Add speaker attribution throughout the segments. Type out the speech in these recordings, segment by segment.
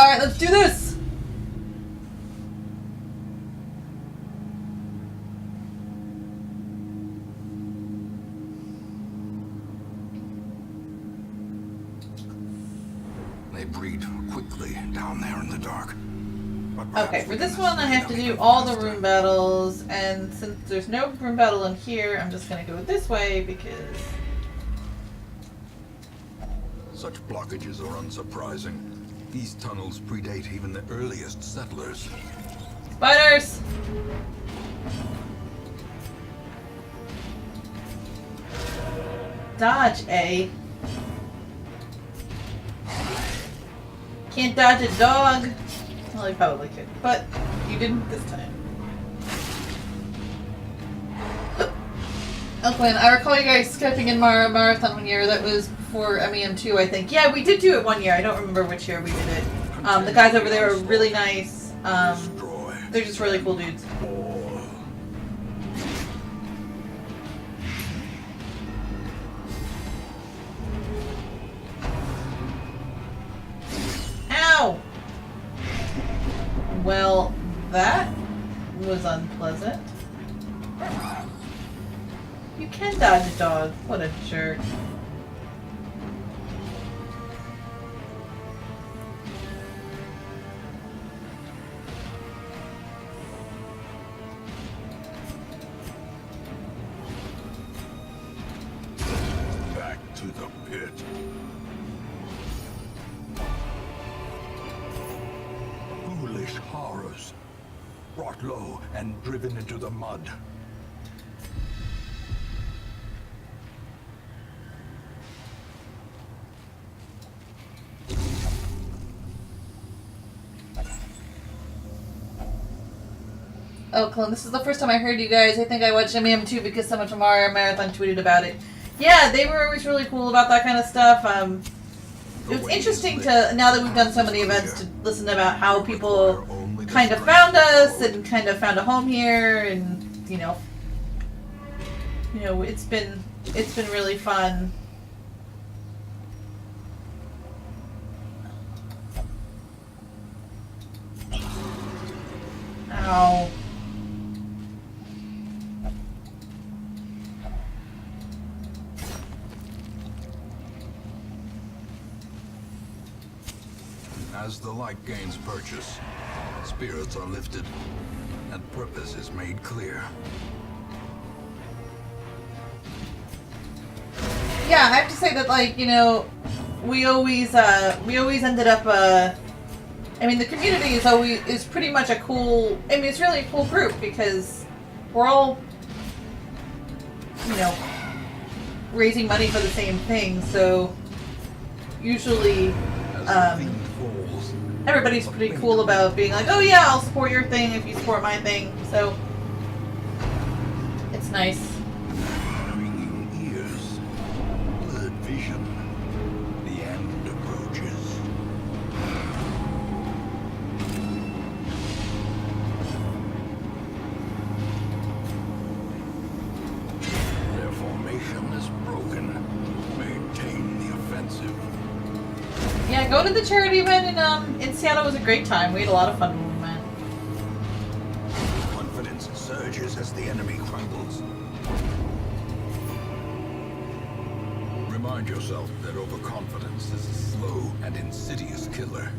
Speaker 1: Alright, let's do this!
Speaker 2: They breed quickly down there in the dark.
Speaker 1: Okay, for this one I have to do all the room battles, and since there's no room battle in here, I'm just gonna go this way because...
Speaker 2: Such blockages are unsurprising. These tunnels predate even the earliest settlers.
Speaker 1: Spiders! Dodge, A. Can't dodge a dog. Well, I probably could, but you didn't this time. Elquin, I recall you guys skipping in Marathon one year. That was for MEM2, I think. Yeah, we did do it one year. I don't remember which year we did it. The guys over there are really nice. They're just really cool dudes. Ow! Well, that was unpleasant. You can dodge a dog. What a jerk.
Speaker 2: Back to the pit. Foolish horrors. Brought low and driven into the mud.
Speaker 1: Oh, Clone, this is the first time I heard you guys. I think I watched MEM2 because someone from our marathon tweeted about it. Yeah, they were always really cool about that kind of stuff. It was interesting to, now that we've done so many events, to listen about how people kind of found us and kind of found a home here, and you know, it's been really fun. Ow.
Speaker 2: As the light gains purchase, spirits are lifted, and purpose is made clear.
Speaker 1: Yeah, I have to say that, like, we always ended up, I mean, the community is pretty much a cool, I mean, it's really a cool group because we're all, raising money for the same thing, so usually, everybody's pretty cool about being like, oh yeah, I'll support your thing if you support my thing, so it's nice.
Speaker 2: Ringing ears, blurred vision, the end approaches. Their formation is broken. Maintain the offensive.
Speaker 1: Yeah, going to the charity event in Seattle was a great time. We had a lot of fun when we went.
Speaker 2: Confidence surges as the enemy crumbles. Remind yourself that overconfidence is a slow and insidious killer.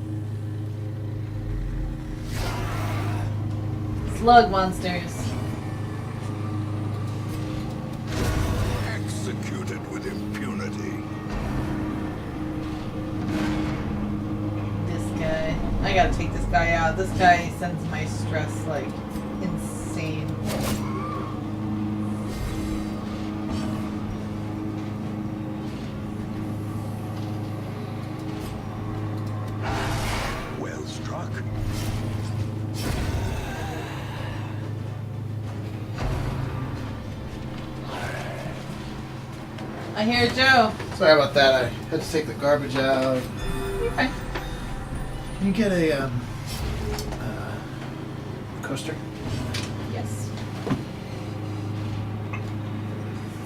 Speaker 1: Slug monsters.
Speaker 2: Executed with impunity.
Speaker 1: I gotta take this guy out. This guy sends my stress, like, insane.
Speaker 2: Well struck.
Speaker 1: I hear Joe.
Speaker 3: Sorry about that. I had to take the garbage out.
Speaker 1: Okay.
Speaker 3: Can you get a coaster?
Speaker 1: Yes.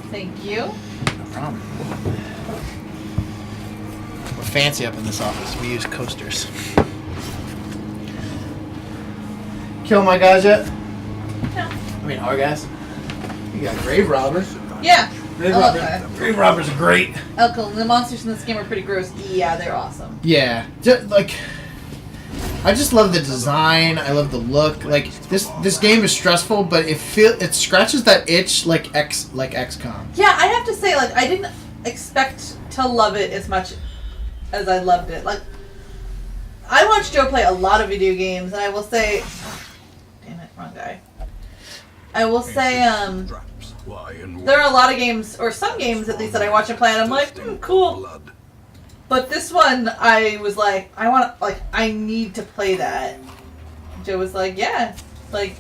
Speaker 1: Thank you.
Speaker 3: No problem. We're fancy up in this office. We use coasters. kill my guys yet?
Speaker 1: No.
Speaker 3: I mean, our guys. You got Grave Robber.
Speaker 1: Yeah.
Speaker 3: Grave
Speaker 1: I love
Speaker 3: Robber.
Speaker 1: that.
Speaker 3: Grave Robbers are great.
Speaker 1: Elko, the monsters in this game are pretty gross. Yeah, they're awesome.
Speaker 3: Yeah, like I just love the design. I love the look. Like this game is stressful, but it scratches that itch like XCOM.
Speaker 1: Yeah, I have to say, like, I didn't expect to love it as much as I loved it. Like, I watched Joe play a lot of video games, and I will say, damn it, wrong guy. I will say, there are a lot of games, or some games at least, that I watch and play, and I'm like, cool. But this one, I was like, I need to play that. Joe was like, yeah, like,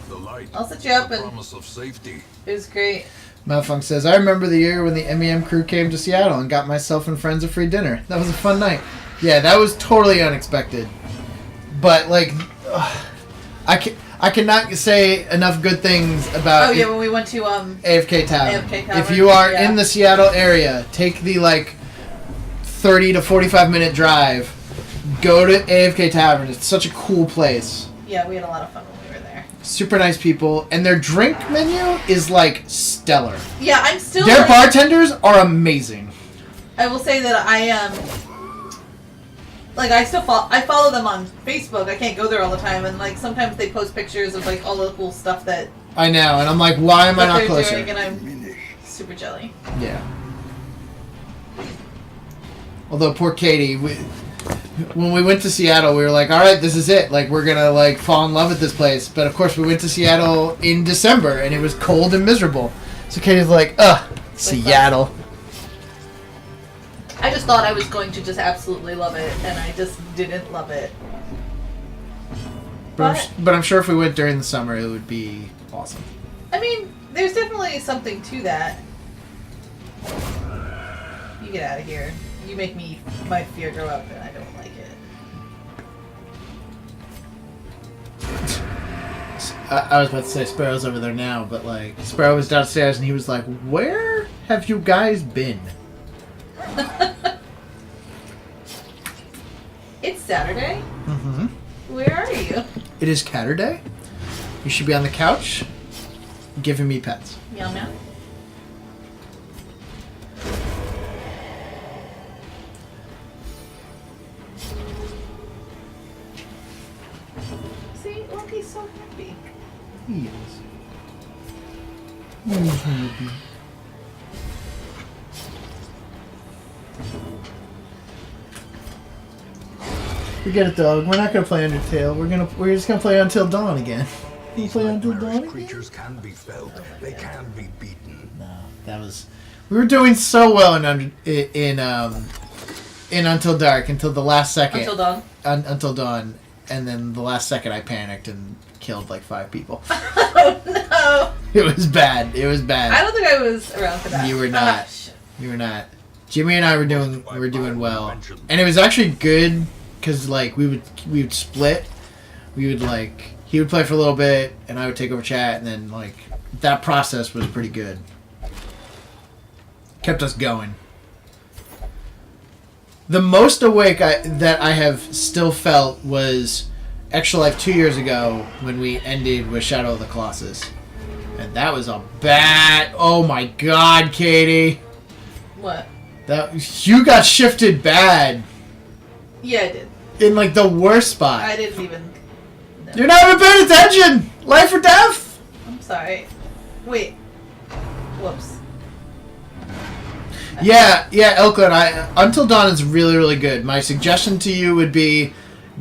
Speaker 1: I'll set you up, and it was great.
Speaker 3: Malfunk says, I remember the year when the MEM crew came to Seattle and got myself and friends a free dinner. That was a fun night. Yeah, that was totally unexpected. But, like, I cannot say enough good things about
Speaker 1: Oh, yeah, when we went to,
Speaker 3: AFK Tavern.
Speaker 1: AFK Tavern,
Speaker 3: If you are
Speaker 1: yeah.
Speaker 3: in the Seattle area, take the, like, 30 to 45 minute drive. Go to AFK Tavern. It's such a cool place.
Speaker 1: Yeah, we had a lot of fun when we were there.
Speaker 3: Super nice people. And their drink menu is, like, stellar.
Speaker 1: Yeah, I'm still...
Speaker 3: Their
Speaker 1: like,
Speaker 3: bartenders are amazing.
Speaker 1: I will say that like, I follow them on Facebook. I can't go there all the time, and, like, sometimes they post pictures of, like, all the cool stuff that
Speaker 3: I know, and I'm like, why am I not
Speaker 1: they're
Speaker 3: closer?
Speaker 1: doing, and I'm super jelly.
Speaker 3: Yeah. Although poor Katie, when we went to Seattle, we were like, all right, this is it. Like, we're gonna like fall in love with this place. But of course, we went to Seattle in December, and it was cold and miserable. So Katie's like, Seattle.
Speaker 1: I just thought I was going to just absolutely love it, and I just didn't love it.
Speaker 3: But I'm sure if we went during the summer, it would be awesome.
Speaker 1: I mean, there's definitely something to that. You get out of here. You make my fear grow up, and I don't like it.
Speaker 3: I was about to say Sparrow's over there now, but like Sparrow was downstairs and he was like, "Where have you guys been?"
Speaker 1: It's Saturday.
Speaker 3: Mm-hmm.
Speaker 1: Where are you?
Speaker 3: It is Catterday. You should be on the couch, giving me pets.
Speaker 1: Meow meow. See, Loki's so happy.
Speaker 3: He is. He's happy. Forget it, dog. We're not gonna play Undertale. We're just gonna play Until Dawn again. You play Until Dawn again?
Speaker 2: Creatures can be felt. They can be beaten.
Speaker 3: No, that was. We were doing so well in Until Dark until the last second.
Speaker 1: Until Dawn.
Speaker 3: Until Dawn, and then the last second I panicked and killed like 5 people.
Speaker 1: Oh no!
Speaker 3: It was bad. It was bad.
Speaker 1: I don't think I was around for that.
Speaker 3: You were not.
Speaker 1: Ah, shit.
Speaker 3: You were not. Jimmy and I were doing well, and it was actually good because like we would split. We would like he would play for a little bit, and I would take over chat, and then like that process was pretty good. Kept us going. The most awake that I have still felt was Extra Life 2 years ago when we ended with Shadow of the Colossus. And that was a bad... Oh my god, Katie.
Speaker 1: What?
Speaker 3: You got shifted bad.
Speaker 1: Yeah, I did.
Speaker 3: In like the worst spot.
Speaker 1: I didn't even... No.
Speaker 3: You're not even paying attention! Life or death!
Speaker 1: I'm sorry. Wait. Whoops.
Speaker 3: Yeah, Elkland, Until Dawn is really, really good. My suggestion to you would be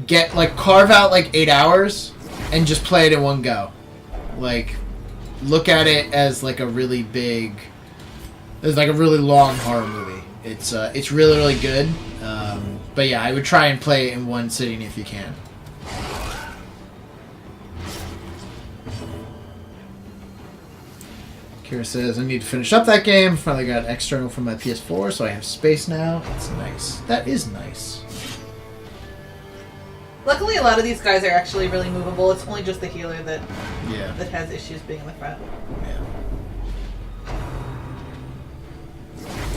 Speaker 3: carve out like 8 hours and just play it in one go. Like, look at it as like a really big, it's like a really long horror movie. It's really, really good. But yeah, I would try and play it in one sitting if you can. Kira says, I need to finish up that game. Finally got external from my PS4, so I have space now. It's nice. That is nice.
Speaker 1: Luckily, a lot of these guys are actually really movable. It's only just the healer that has issues being in the front.
Speaker 3: Yeah.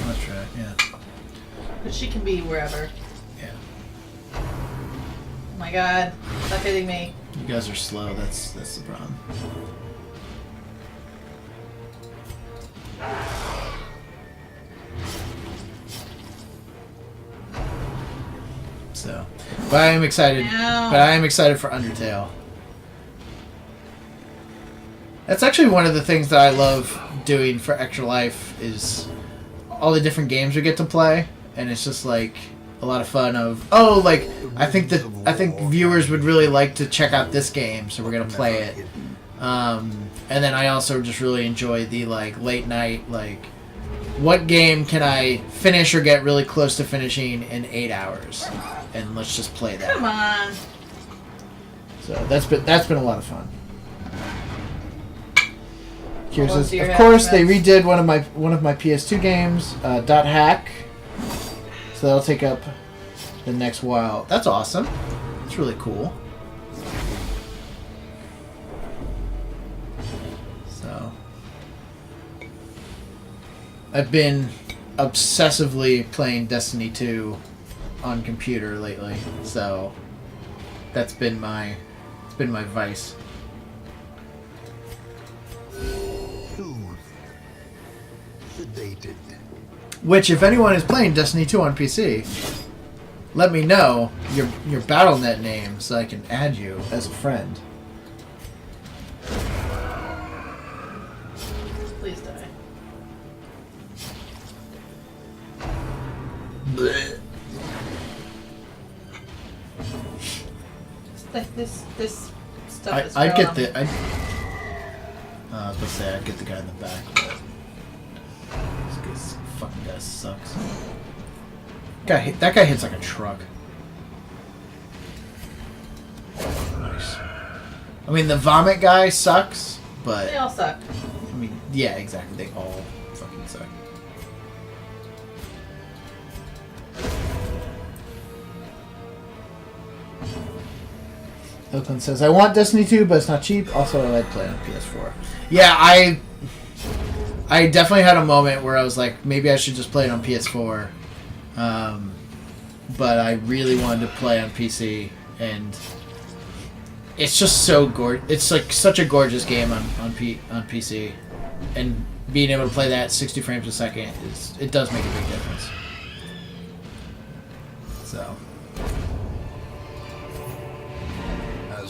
Speaker 3: That's right, yeah.
Speaker 1: But she can be wherever.
Speaker 3: Yeah.
Speaker 1: Oh my god. Stop hitting me.
Speaker 3: You guys are slow. That's the problem. So, but I am excited.
Speaker 1: No.
Speaker 3: But I am excited for Undertale. That's actually one of the things that I love doing for Extra Life is all the different games we get to play, and it's just like a lot of fun. I think viewers would really like to check out this game, so we're gonna play it. And then I also just really enjoy the like late night what game can I finish or get really close to finishing in 8 hours, and let's just play that.
Speaker 1: Come on.
Speaker 3: So that's been a lot of fun. Here's
Speaker 1: What's
Speaker 3: this,
Speaker 1: your
Speaker 3: of course, they
Speaker 1: happiness?
Speaker 3: redid one of my PS2 games, Dot Hack. So that'll take up the next while. That's awesome. That's really cool. So I've been obsessively playing Destiny 2 on computer lately. So that's been my vice.
Speaker 2: Sedated.
Speaker 3: Which, if anyone is playing Destiny 2 on PC, let me know your BattleNet name so I can add you as a friend.
Speaker 1: Please die. This stuff is
Speaker 3: I'd get
Speaker 1: growing on me.
Speaker 3: I was about to say I'd get the guy in the back, but this fucking guy sucks. That guy hits like a truck. Nice. I mean, the vomit guy sucks, but
Speaker 1: They all suck.
Speaker 3: I mean, yeah, exactly. They all fucking suck. Oakland says, I want Destiny 2, but it's not cheap. Also, I like playing on PS4. Yeah, I definitely had a moment where I was like, maybe I should just play it on PS4. But I really wanted to play on PC, and it's just so gorgeous. It's like such a gorgeous game on PC, and being able to play that 60 frames a second it does make a big difference. So,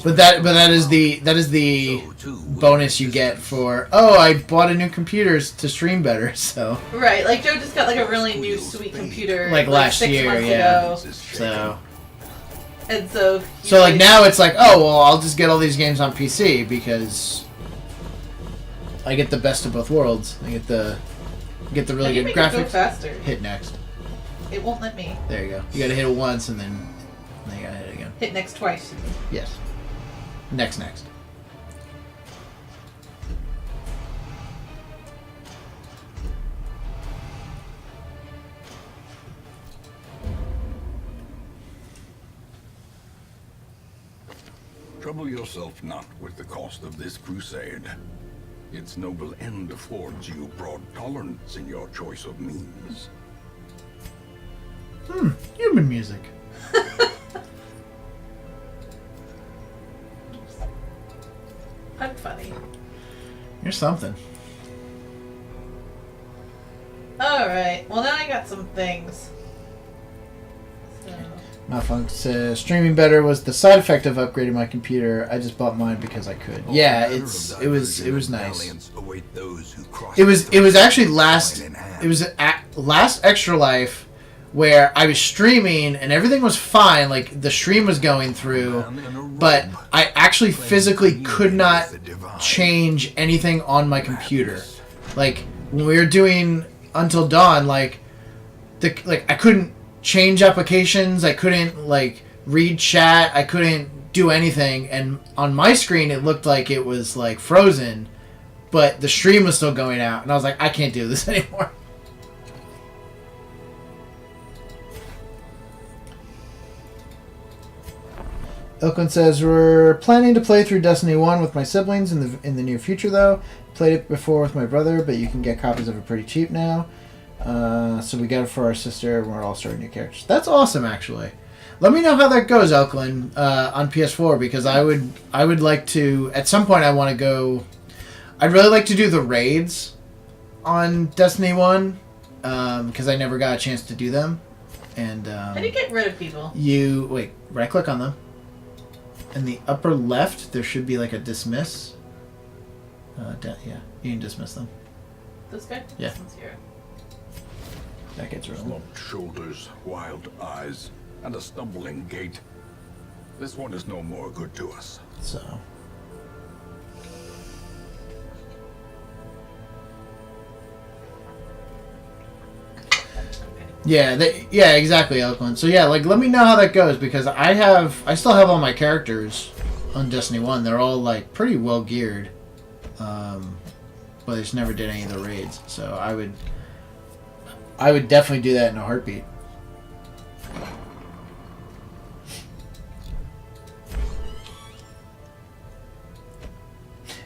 Speaker 3: but that is the bonus you get for I bought a new computer to stream better. So
Speaker 1: Right, like Joe just got like a really new sweet computer
Speaker 3: like last
Speaker 1: 6
Speaker 3: year,
Speaker 1: months
Speaker 3: yeah.
Speaker 1: ago.
Speaker 3: So.
Speaker 1: And so
Speaker 3: So like now it's like, oh well, I'll just get all these games on PC because I get the best of both worlds. I get the really
Speaker 1: you
Speaker 3: good
Speaker 1: make it go
Speaker 3: graphics.
Speaker 1: faster.
Speaker 3: Hit next.
Speaker 1: It won't let me.
Speaker 3: There you go. You gotta hit it once and then you gotta hit it again.
Speaker 1: Hit next twice.
Speaker 3: Yes. Next.
Speaker 2: Trouble yourself not with the cost of this crusade. Its noble end affords you broad tolerance in your choice of means.
Speaker 3: Human music.
Speaker 1: I'm funny.
Speaker 3: You're something.
Speaker 1: Alright, well now I got some things. So,
Speaker 3: Malfunct says streaming better was the side effect of upgrading my computer. I just bought mine because I could. Yeah, it was nice. It was actually last Extra Life where I was streaming and everything was fine, like the stream was going through, but I actually physically could not change anything on my computer. Like when we were doing Until Dawn, I couldn't change applications, I couldn't like read chat, I couldn't do anything, and on my screen it looked like it was like frozen, but the stream was still going out, and I was like, I can't do this anymore. Oakland says, we're planning to play through Destiny 1 with my siblings in the near future, though. Played it before with my brother, but you can get copies of it pretty cheap now. So we got it for our sister, and we're all starting new characters. That's awesome, actually. Let me know how that goes, Elklin, on PS4, because I would like to, at some point I want to go, I'd really like to do the raids on Destiny 1, because I never got a chance to do them. And
Speaker 1: How do you get rid of people?
Speaker 3: you right click on them. In the upper left, there should be like a dismiss. Yeah, you can dismiss them.
Speaker 1: This guy?
Speaker 3: Yeah.
Speaker 1: This one's here.
Speaker 3: That gets rid of them.
Speaker 2: Slumped shoulders, wild eyes, and a stumbling gait. This one is no more good to us.
Speaker 3: So. Yeah, exactly, Eloquent. So yeah, like let me know how that goes because I still have all my characters on Destiny 1. They're all like pretty well geared. But I just never did any of the raids. So I would definitely do that in a heartbeat.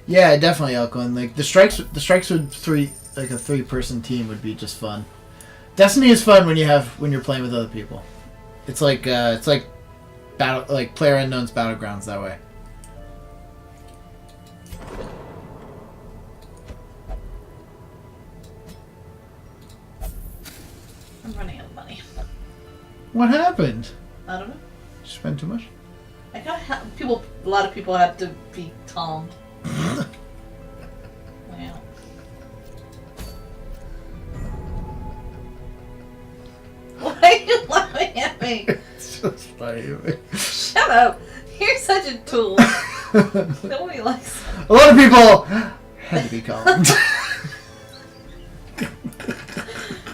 Speaker 3: Yeah, definitely, Elquin. Like the strikes with a 3-person team would be just fun. Destiny is fun when you're playing with other people. It's like PlayerUnknown's Battlegrounds that way.
Speaker 1: I'm running out of money.
Speaker 3: What happened?
Speaker 1: I don't know.
Speaker 3: Did you spend too much?
Speaker 1: I gotta have people. A lot of people had to be calmed. Wow. Why are you laughing at me?
Speaker 3: It's just funny.
Speaker 1: Shut up. You're such a tool. Nobody likes
Speaker 3: A lot of people had to be calmed.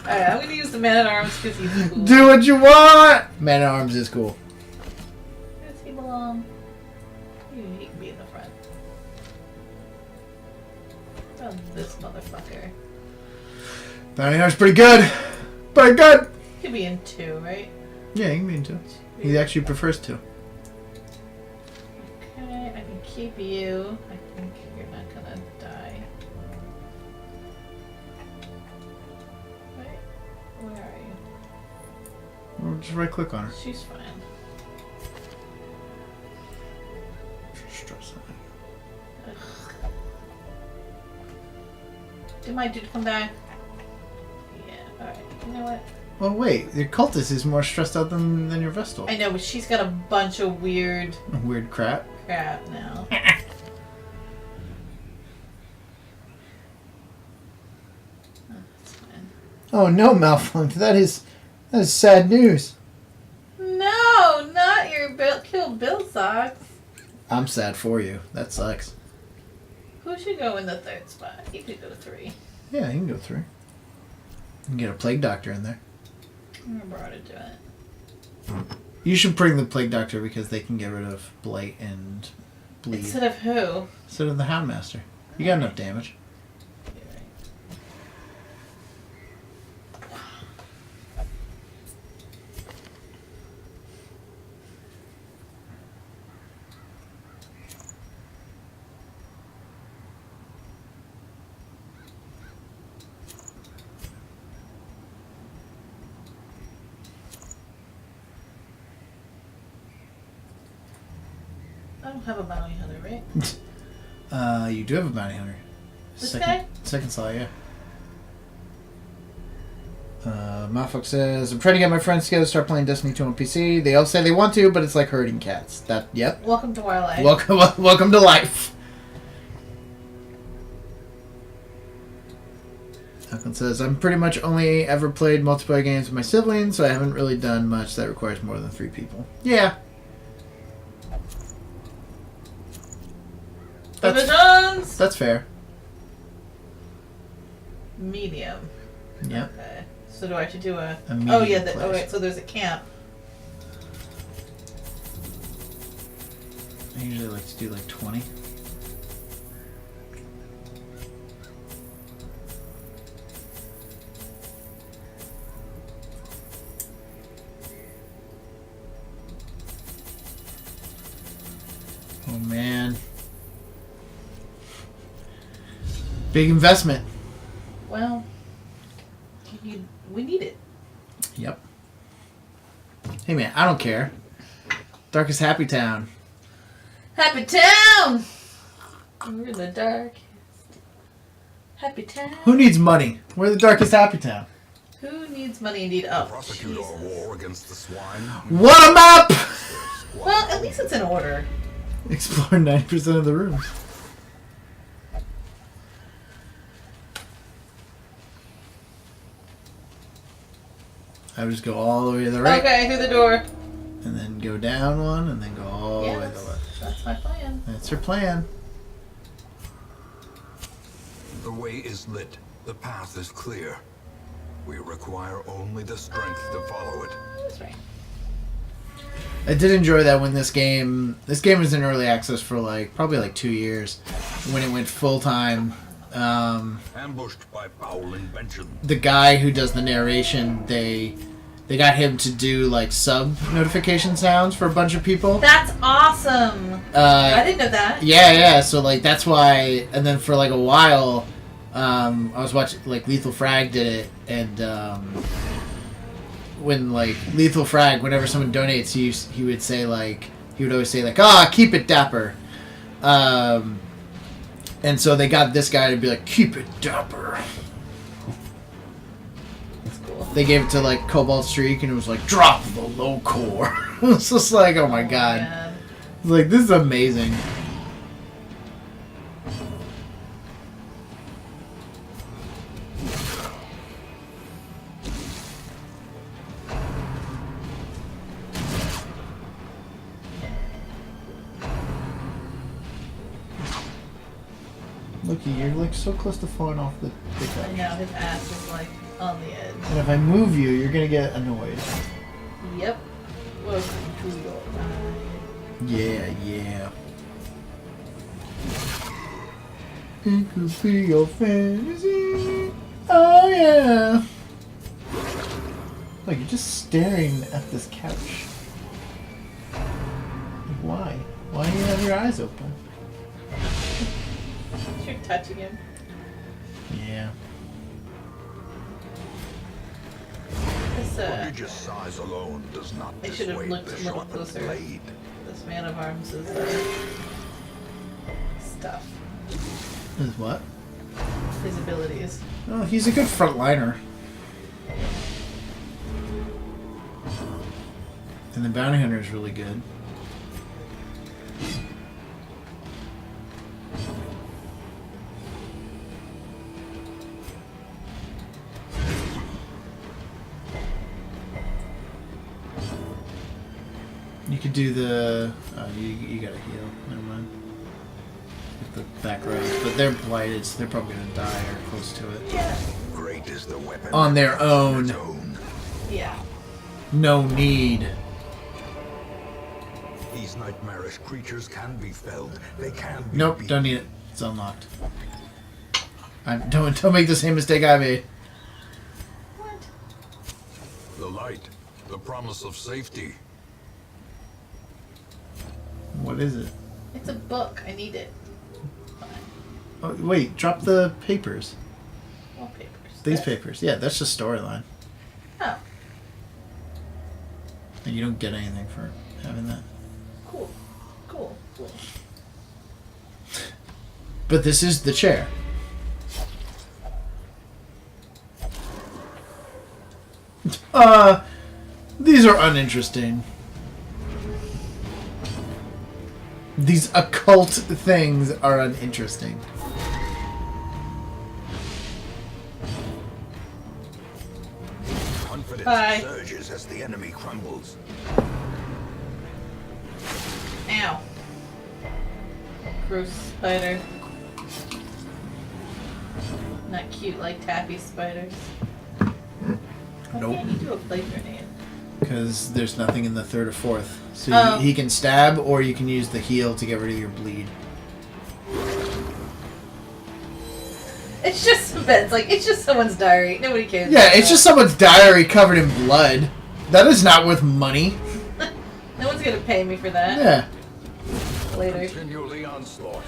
Speaker 1: Alright, I'm gonna use the man at arms because he's cool.
Speaker 3: Do what you want. Man at Arms is cool.
Speaker 1: Where does he belong? He can be in the front. Oh, this motherfucker.
Speaker 3: Bounty Hunter's pretty good. Pretty good.
Speaker 1: He could be in 2, right?
Speaker 3: Yeah, he can be into it. He actually prefers to.
Speaker 1: Okay, I can keep you. I think you're not gonna die. Wait, where are you?
Speaker 3: Or just right click on her.
Speaker 1: She's fine.
Speaker 3: Stress on it.
Speaker 1: Ugh. Did my dude come back? Yeah, alright. You know what?
Speaker 3: Well, wait. Your cultist is more stressed out than your Vestal.
Speaker 1: I know, but she's got a bunch of weird
Speaker 3: Weird crap.
Speaker 1: crap now. Oh, that's fine.
Speaker 3: Oh no, Malfunct. That is sad news.
Speaker 1: No, not your killed Bill socks.
Speaker 3: I'm sad for you. That sucks.
Speaker 1: Who should go in the 3rd spot? He could go to 3.
Speaker 3: Yeah, you can go through. You can get a Plague Doctor in there.
Speaker 1: I remember how to do it.
Speaker 3: You should bring the Plague Doctor because they can get rid of Blight and Bleed.
Speaker 1: Instead of who?
Speaker 3: Instead of the Houndmaster. You got enough damage.
Speaker 1: You're right. I don't have a bounty hunter, right?
Speaker 3: You do have a Bounty Hunter.
Speaker 1: This guy?
Speaker 3: Second slot, yeah. Malfuck says, I'm trying to get my friends together to start playing Destiny 2 on PC. They all say they want to, but it's like herding cats. Yep.
Speaker 1: Welcome to our life.
Speaker 3: Welcome to life. Malcolm says, I'm pretty much only ever played multiplayer games with my siblings, so I haven't really done much that requires more than 3 people. Yeah. That's fair.
Speaker 1: Medium.
Speaker 3: Yep.
Speaker 1: Okay. So do I have to do a
Speaker 3: medium
Speaker 1: oh yeah,
Speaker 3: place.
Speaker 1: okay, so there's a camp.
Speaker 3: I usually like to do like 20. Oh man. Big investment.
Speaker 1: Well, we need it.
Speaker 3: Yep. Hey man, I don't care. Darkest Happy Town.
Speaker 1: Happy Town! We're in the dark. Happy Town.
Speaker 3: Who needs money? We're the Darkest Happy Town.
Speaker 1: Who needs money indeed? Oh,
Speaker 2: Prosecute our
Speaker 1: Jesus.
Speaker 2: war against the swine.
Speaker 3: What a map!
Speaker 1: Well, at least it's in order.
Speaker 3: Explore 90% of the rooms. I would just go all the way to the right.
Speaker 1: Okay, through the door.
Speaker 3: And then go down one, and then go all the way to the
Speaker 1: Yes,
Speaker 3: left.
Speaker 1: that's my plan.
Speaker 3: That's her plan.
Speaker 2: The way is lit. The path is clear. We require only the strength to follow it.
Speaker 1: That's right.
Speaker 3: I did enjoy that when this game was in early access for probably 2 years. When it went full time,
Speaker 2: Ambushed by foul invention.
Speaker 3: the guy who does the narration, they got him to do sub notification sounds for a bunch of people.
Speaker 1: That's awesome. I didn't know that.
Speaker 3: Yeah. So that's why. And then for a while, I was watching Lethal Frag did it, and when Lethal Frag, whenever someone donates, he would say he would always say keep it dapper. And so they got this guy to be keep it dapper.
Speaker 1: That's cool.
Speaker 3: They gave it to Cobalt Streak, and it was drop the low core. It was just oh my god.
Speaker 1: Man.
Speaker 3: It's this is amazing. Looky, you're so close to falling off the
Speaker 1: I
Speaker 3: pickup.
Speaker 1: know, his ass is on the edge.
Speaker 3: And if I move you, you're gonna get annoyed.
Speaker 1: Yep. Welcome to your time.
Speaker 3: Yeah. It could be your fantasy. Oh yeah. Look, you're just staring at this couch. Why? Why do you have your eyes open?
Speaker 1: You're touching him.
Speaker 3: Yeah.
Speaker 1: This,
Speaker 2: Prodigious size alone does not
Speaker 1: I should have
Speaker 2: dissuade
Speaker 1: looked
Speaker 2: the
Speaker 1: a little
Speaker 2: sharpened
Speaker 1: closer.
Speaker 2: blade.
Speaker 1: this man of arms' stuff.
Speaker 3: Is what?
Speaker 1: His abilities.
Speaker 3: Oh, he's a good frontliner. And the bounty hunter is really good. You could do the... you gotta heal. Never mind. Get the back rows. But they're blighted, so they're probably gonna die or close to it.
Speaker 1: Yeah.
Speaker 2: Great is the weapon.
Speaker 3: On their
Speaker 2: its
Speaker 3: own.
Speaker 1: Yeah.
Speaker 3: No need.
Speaker 2: These nightmarish creatures can be felled. They can be
Speaker 3: Nope,
Speaker 2: beaten.
Speaker 3: don't need it. It's unlocked. Don't make the same mistake I made.
Speaker 1: What?
Speaker 2: The light, the promise of safety.
Speaker 3: What is it?
Speaker 1: It's a book. I need it. Fine.
Speaker 3: Oh, wait, drop the papers.
Speaker 1: Wallpapers.
Speaker 3: These
Speaker 1: This?
Speaker 3: papers. Yeah, that's just storyline.
Speaker 1: Oh,
Speaker 3: And you don't get anything for having that.
Speaker 1: cool. Cool. Cool.
Speaker 3: But this is the chair. These are uninteresting. These occult things are uninteresting.
Speaker 2: Confidence
Speaker 1: Bye.
Speaker 2: surges as the enemy crumbles.
Speaker 1: Ow. Gross spider. Not cute like taffy spiders. Why
Speaker 3: Nope.
Speaker 1: can't you do a plate grenade?
Speaker 3: Because there's nothing in the third or fourth. So
Speaker 1: Oh.
Speaker 3: he can stab, or you can use the heal to get rid of your bleed.
Speaker 1: It's just some beds. It's just someone's diary. Nobody cares.
Speaker 3: Yeah,
Speaker 1: about
Speaker 3: it's
Speaker 1: that.
Speaker 3: just someone's diary covered in blood. That is not worth money.
Speaker 1: No one's gonna pay me for that
Speaker 3: Yeah.
Speaker 1: later.
Speaker 2: Continue the onslaught.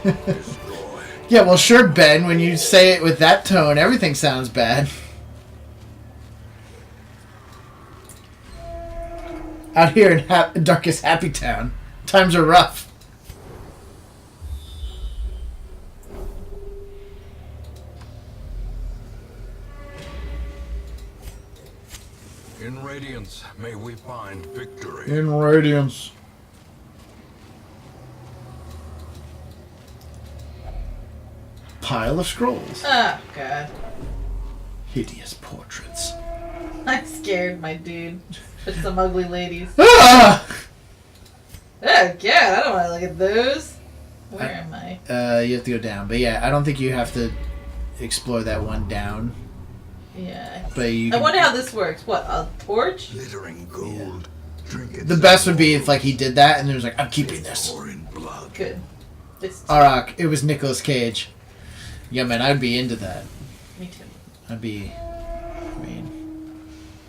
Speaker 2: Destroy.
Speaker 3: Yeah, well, sure, Ben. When you say it with that tone, everything sounds bad. Out here in darkest Happy Town, times are rough.
Speaker 2: In Radiance, may we find victory.
Speaker 3: In Radiance. Pile of scrolls.
Speaker 1: Oh, God.
Speaker 3: Hideous portraits.
Speaker 1: I'm scared, my dude. With some ugly ladies.
Speaker 3: Ah!
Speaker 1: Oh, God, I don't want to look at those. Where am I?
Speaker 3: You have to go down. But yeah, I don't think you have to explore that one down.
Speaker 1: Yeah.
Speaker 3: But you
Speaker 1: I
Speaker 3: can-
Speaker 1: wonder how this works. What, a torch?
Speaker 2: Glittering gold. Trinkets
Speaker 3: The best would be if like he did that and he was like, I'm keeping this.
Speaker 2: or in blood.
Speaker 1: Good. This
Speaker 3: Arak, it was Nicolas Cage. Yeah, man, I'd be into that.
Speaker 1: Me too.
Speaker 3: I'd be.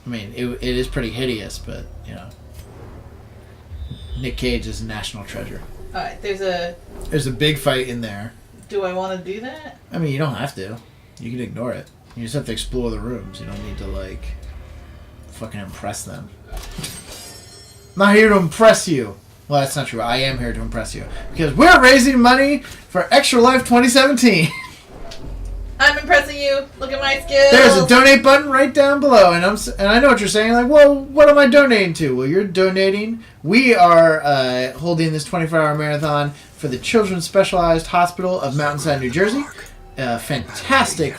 Speaker 3: I mean, it is pretty hideous, but you know, Nick Cage is a national treasure.
Speaker 1: Alright, there's a...
Speaker 3: big fight in there.
Speaker 1: Do I want to do that?
Speaker 3: I mean, you don't have to. You can ignore it. You just have to explore the rooms. You don't need to like fucking impress them. I'm not here to impress you. Well, that's not true. I am here to impress you because we're raising money for Extra Life 2017.
Speaker 1: I'm impressing you. Look at my skills.
Speaker 3: There's a donate button right down below, and I know what you're saying. Like, well, what am I donating to? Well, you're donating. We are holding this 24-hour marathon for the Children's Specialized Hospital of Mountainside, New Jersey. Fantastic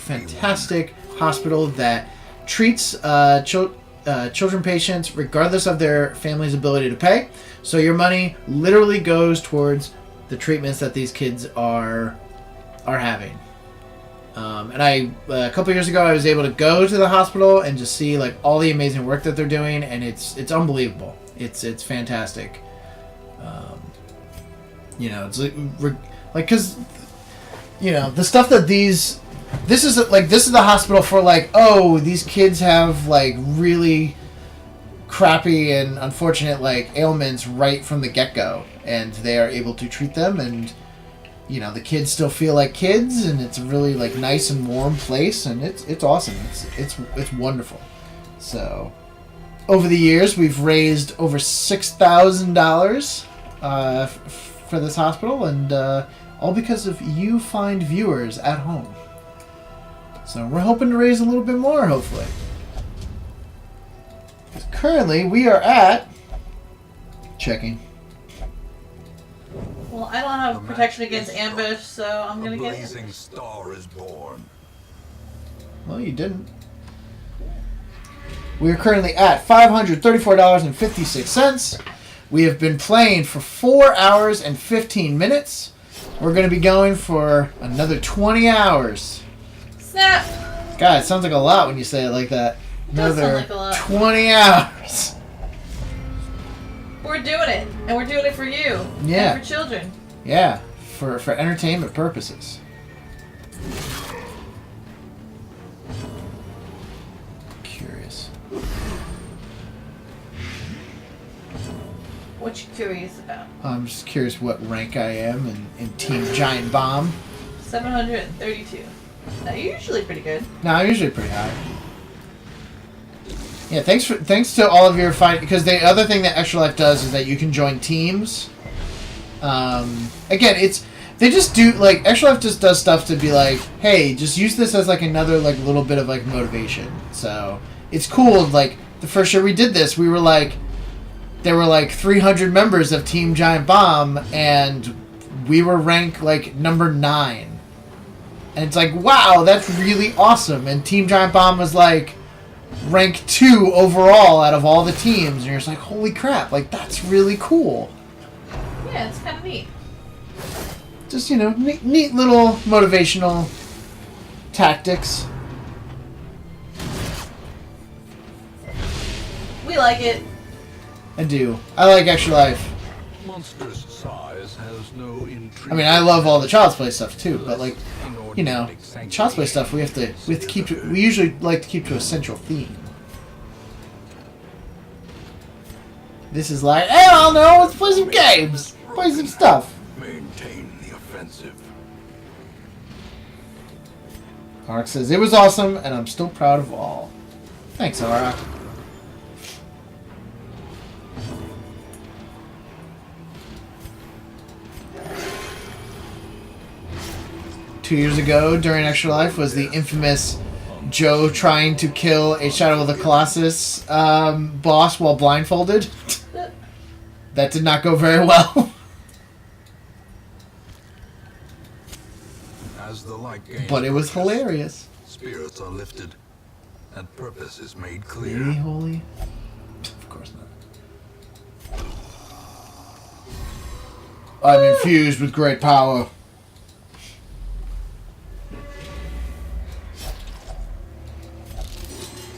Speaker 3: hospital that treats children patients regardless of their family's ability to pay. So your money literally goes towards the treatments that these kids are having. And a couple years ago, I was able to go to the hospital and just see like all the amazing work that they're doing, and it's unbelievable. It's fantastic. You know, it's like because you know the stuff that this is the hospital for like, oh, these kids have like really crappy and unfortunate like ailments right from the get-go, and they are able to treat them, and you know the kids still feel like kids, and it's a really like nice and warm place, and it's awesome. It's wonderful. So over the years we've raised over $6,000 for this hospital, and all because of you fine viewers at home. So we're hoping to raise a little bit more, hopefully. Currently we are at checking.
Speaker 1: Well, I don't have protection against ambush, so I'm gonna get it.
Speaker 2: blazing star is born.
Speaker 3: Well, you didn't. We are currently at $534.56. We have been playing for 4 hours and 15 minutes. We're going to be going for another 20 hours.
Speaker 1: Snap!
Speaker 3: God, it sounds like a lot when you say it like that.
Speaker 1: does sound
Speaker 3: Another
Speaker 1: like a lot.
Speaker 3: 20 hours.
Speaker 1: We're doing it, and we're doing it for you.
Speaker 3: Yeah.
Speaker 1: And for children.
Speaker 3: Yeah, for entertainment purposes. Curious.
Speaker 1: What you curious about?
Speaker 3: I'm just curious what rank I am in Team Giant Bomb.
Speaker 1: 732. Now, you're usually pretty good.
Speaker 3: No, I'm usually pretty high. Yeah, thanks to all of your fight, because the other thing that Extra Life does is that you can join teams. Again, they just do like Extra Life just does stuff to be like, hey, just use this as like another like little bit of like motivation. So it's cool. Like the first year we did this, we were like, there were like 300 members of Team Giant Bomb, and we were ranked like number 9. And it's like, wow, that's really awesome. And Team Giant Bomb was like rank 2 overall out of all the teams, and you're just like, holy crap, like that's really cool.
Speaker 1: Yeah, it's kind of neat.
Speaker 3: Just, you know, neat little motivational tactics.
Speaker 1: We like it.
Speaker 3: I do. I like Extra Life.
Speaker 2: Monstrous size has no intrigue.
Speaker 3: I mean, I love all the Child's Play stuff too, but like, you know, Child's Play stuff we have to keep to, we usually like to keep to a central theme. This is like, hey, I don't know, let's play some games, play some stuff.
Speaker 2: Maintain the offensive.
Speaker 3: Arak says, it was awesome, and I'm still proud of all. Thanks, Arak. 2 years ago during Extra Life was the infamous Joe trying to kill a Shadow of the Colossus boss while blindfolded. That did not go very well.
Speaker 2: As the light gains
Speaker 3: But it was
Speaker 2: progress,
Speaker 3: hilarious.
Speaker 2: spirits are lifted, and purpose is made
Speaker 3: Lady
Speaker 2: clear.
Speaker 3: Holy? Of course not. I'm infused with great power.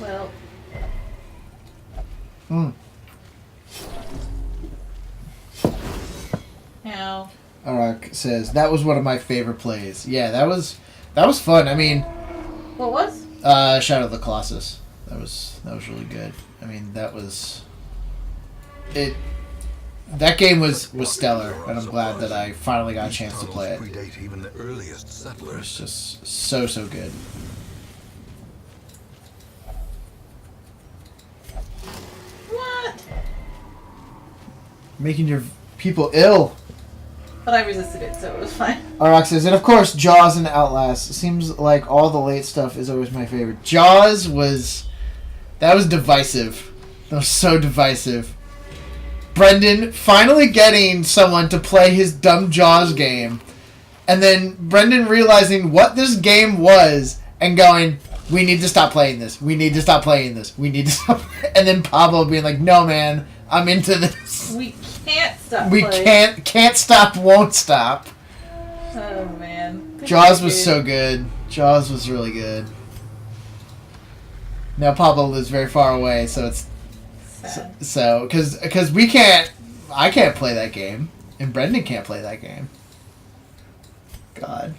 Speaker 1: Well, now.
Speaker 3: Arak says, that was one of my favorite plays. Yeah, that was fun. I mean,
Speaker 1: What was?
Speaker 3: Shadow of the Colossus. That was really good. I mean, that was it. That game was stellar, and I'm glad that I finally got a chance to play it.
Speaker 2: Predate even the earliest
Speaker 3: It was
Speaker 2: settlers.
Speaker 3: just so good.
Speaker 1: What?
Speaker 3: Making your people ill.
Speaker 1: But I resisted it, so it was fine.
Speaker 3: Arak says, and of course, Jaws and Outlast. Seems like all the late stuff is always my favorite. Jaws was... That was divisive. That was so divisive. Brendan finally getting someone to play his dumb Jaws game. And then Brendan realizing what this game was and going, we need to stop playing this. We need to stop playing this. We need to stop. And then Pablo being like, no, man, I'm into this.
Speaker 1: We can't stop
Speaker 3: We
Speaker 1: playing.
Speaker 3: can't stop, won't stop.
Speaker 1: Oh, man. Good
Speaker 3: Jaws
Speaker 1: for
Speaker 3: was
Speaker 1: you.
Speaker 3: so good. Jaws was really good. Now Pablo lives very far away, so it's
Speaker 1: Sad.
Speaker 3: so because I can't play that game, and Brendan can't play that game. God,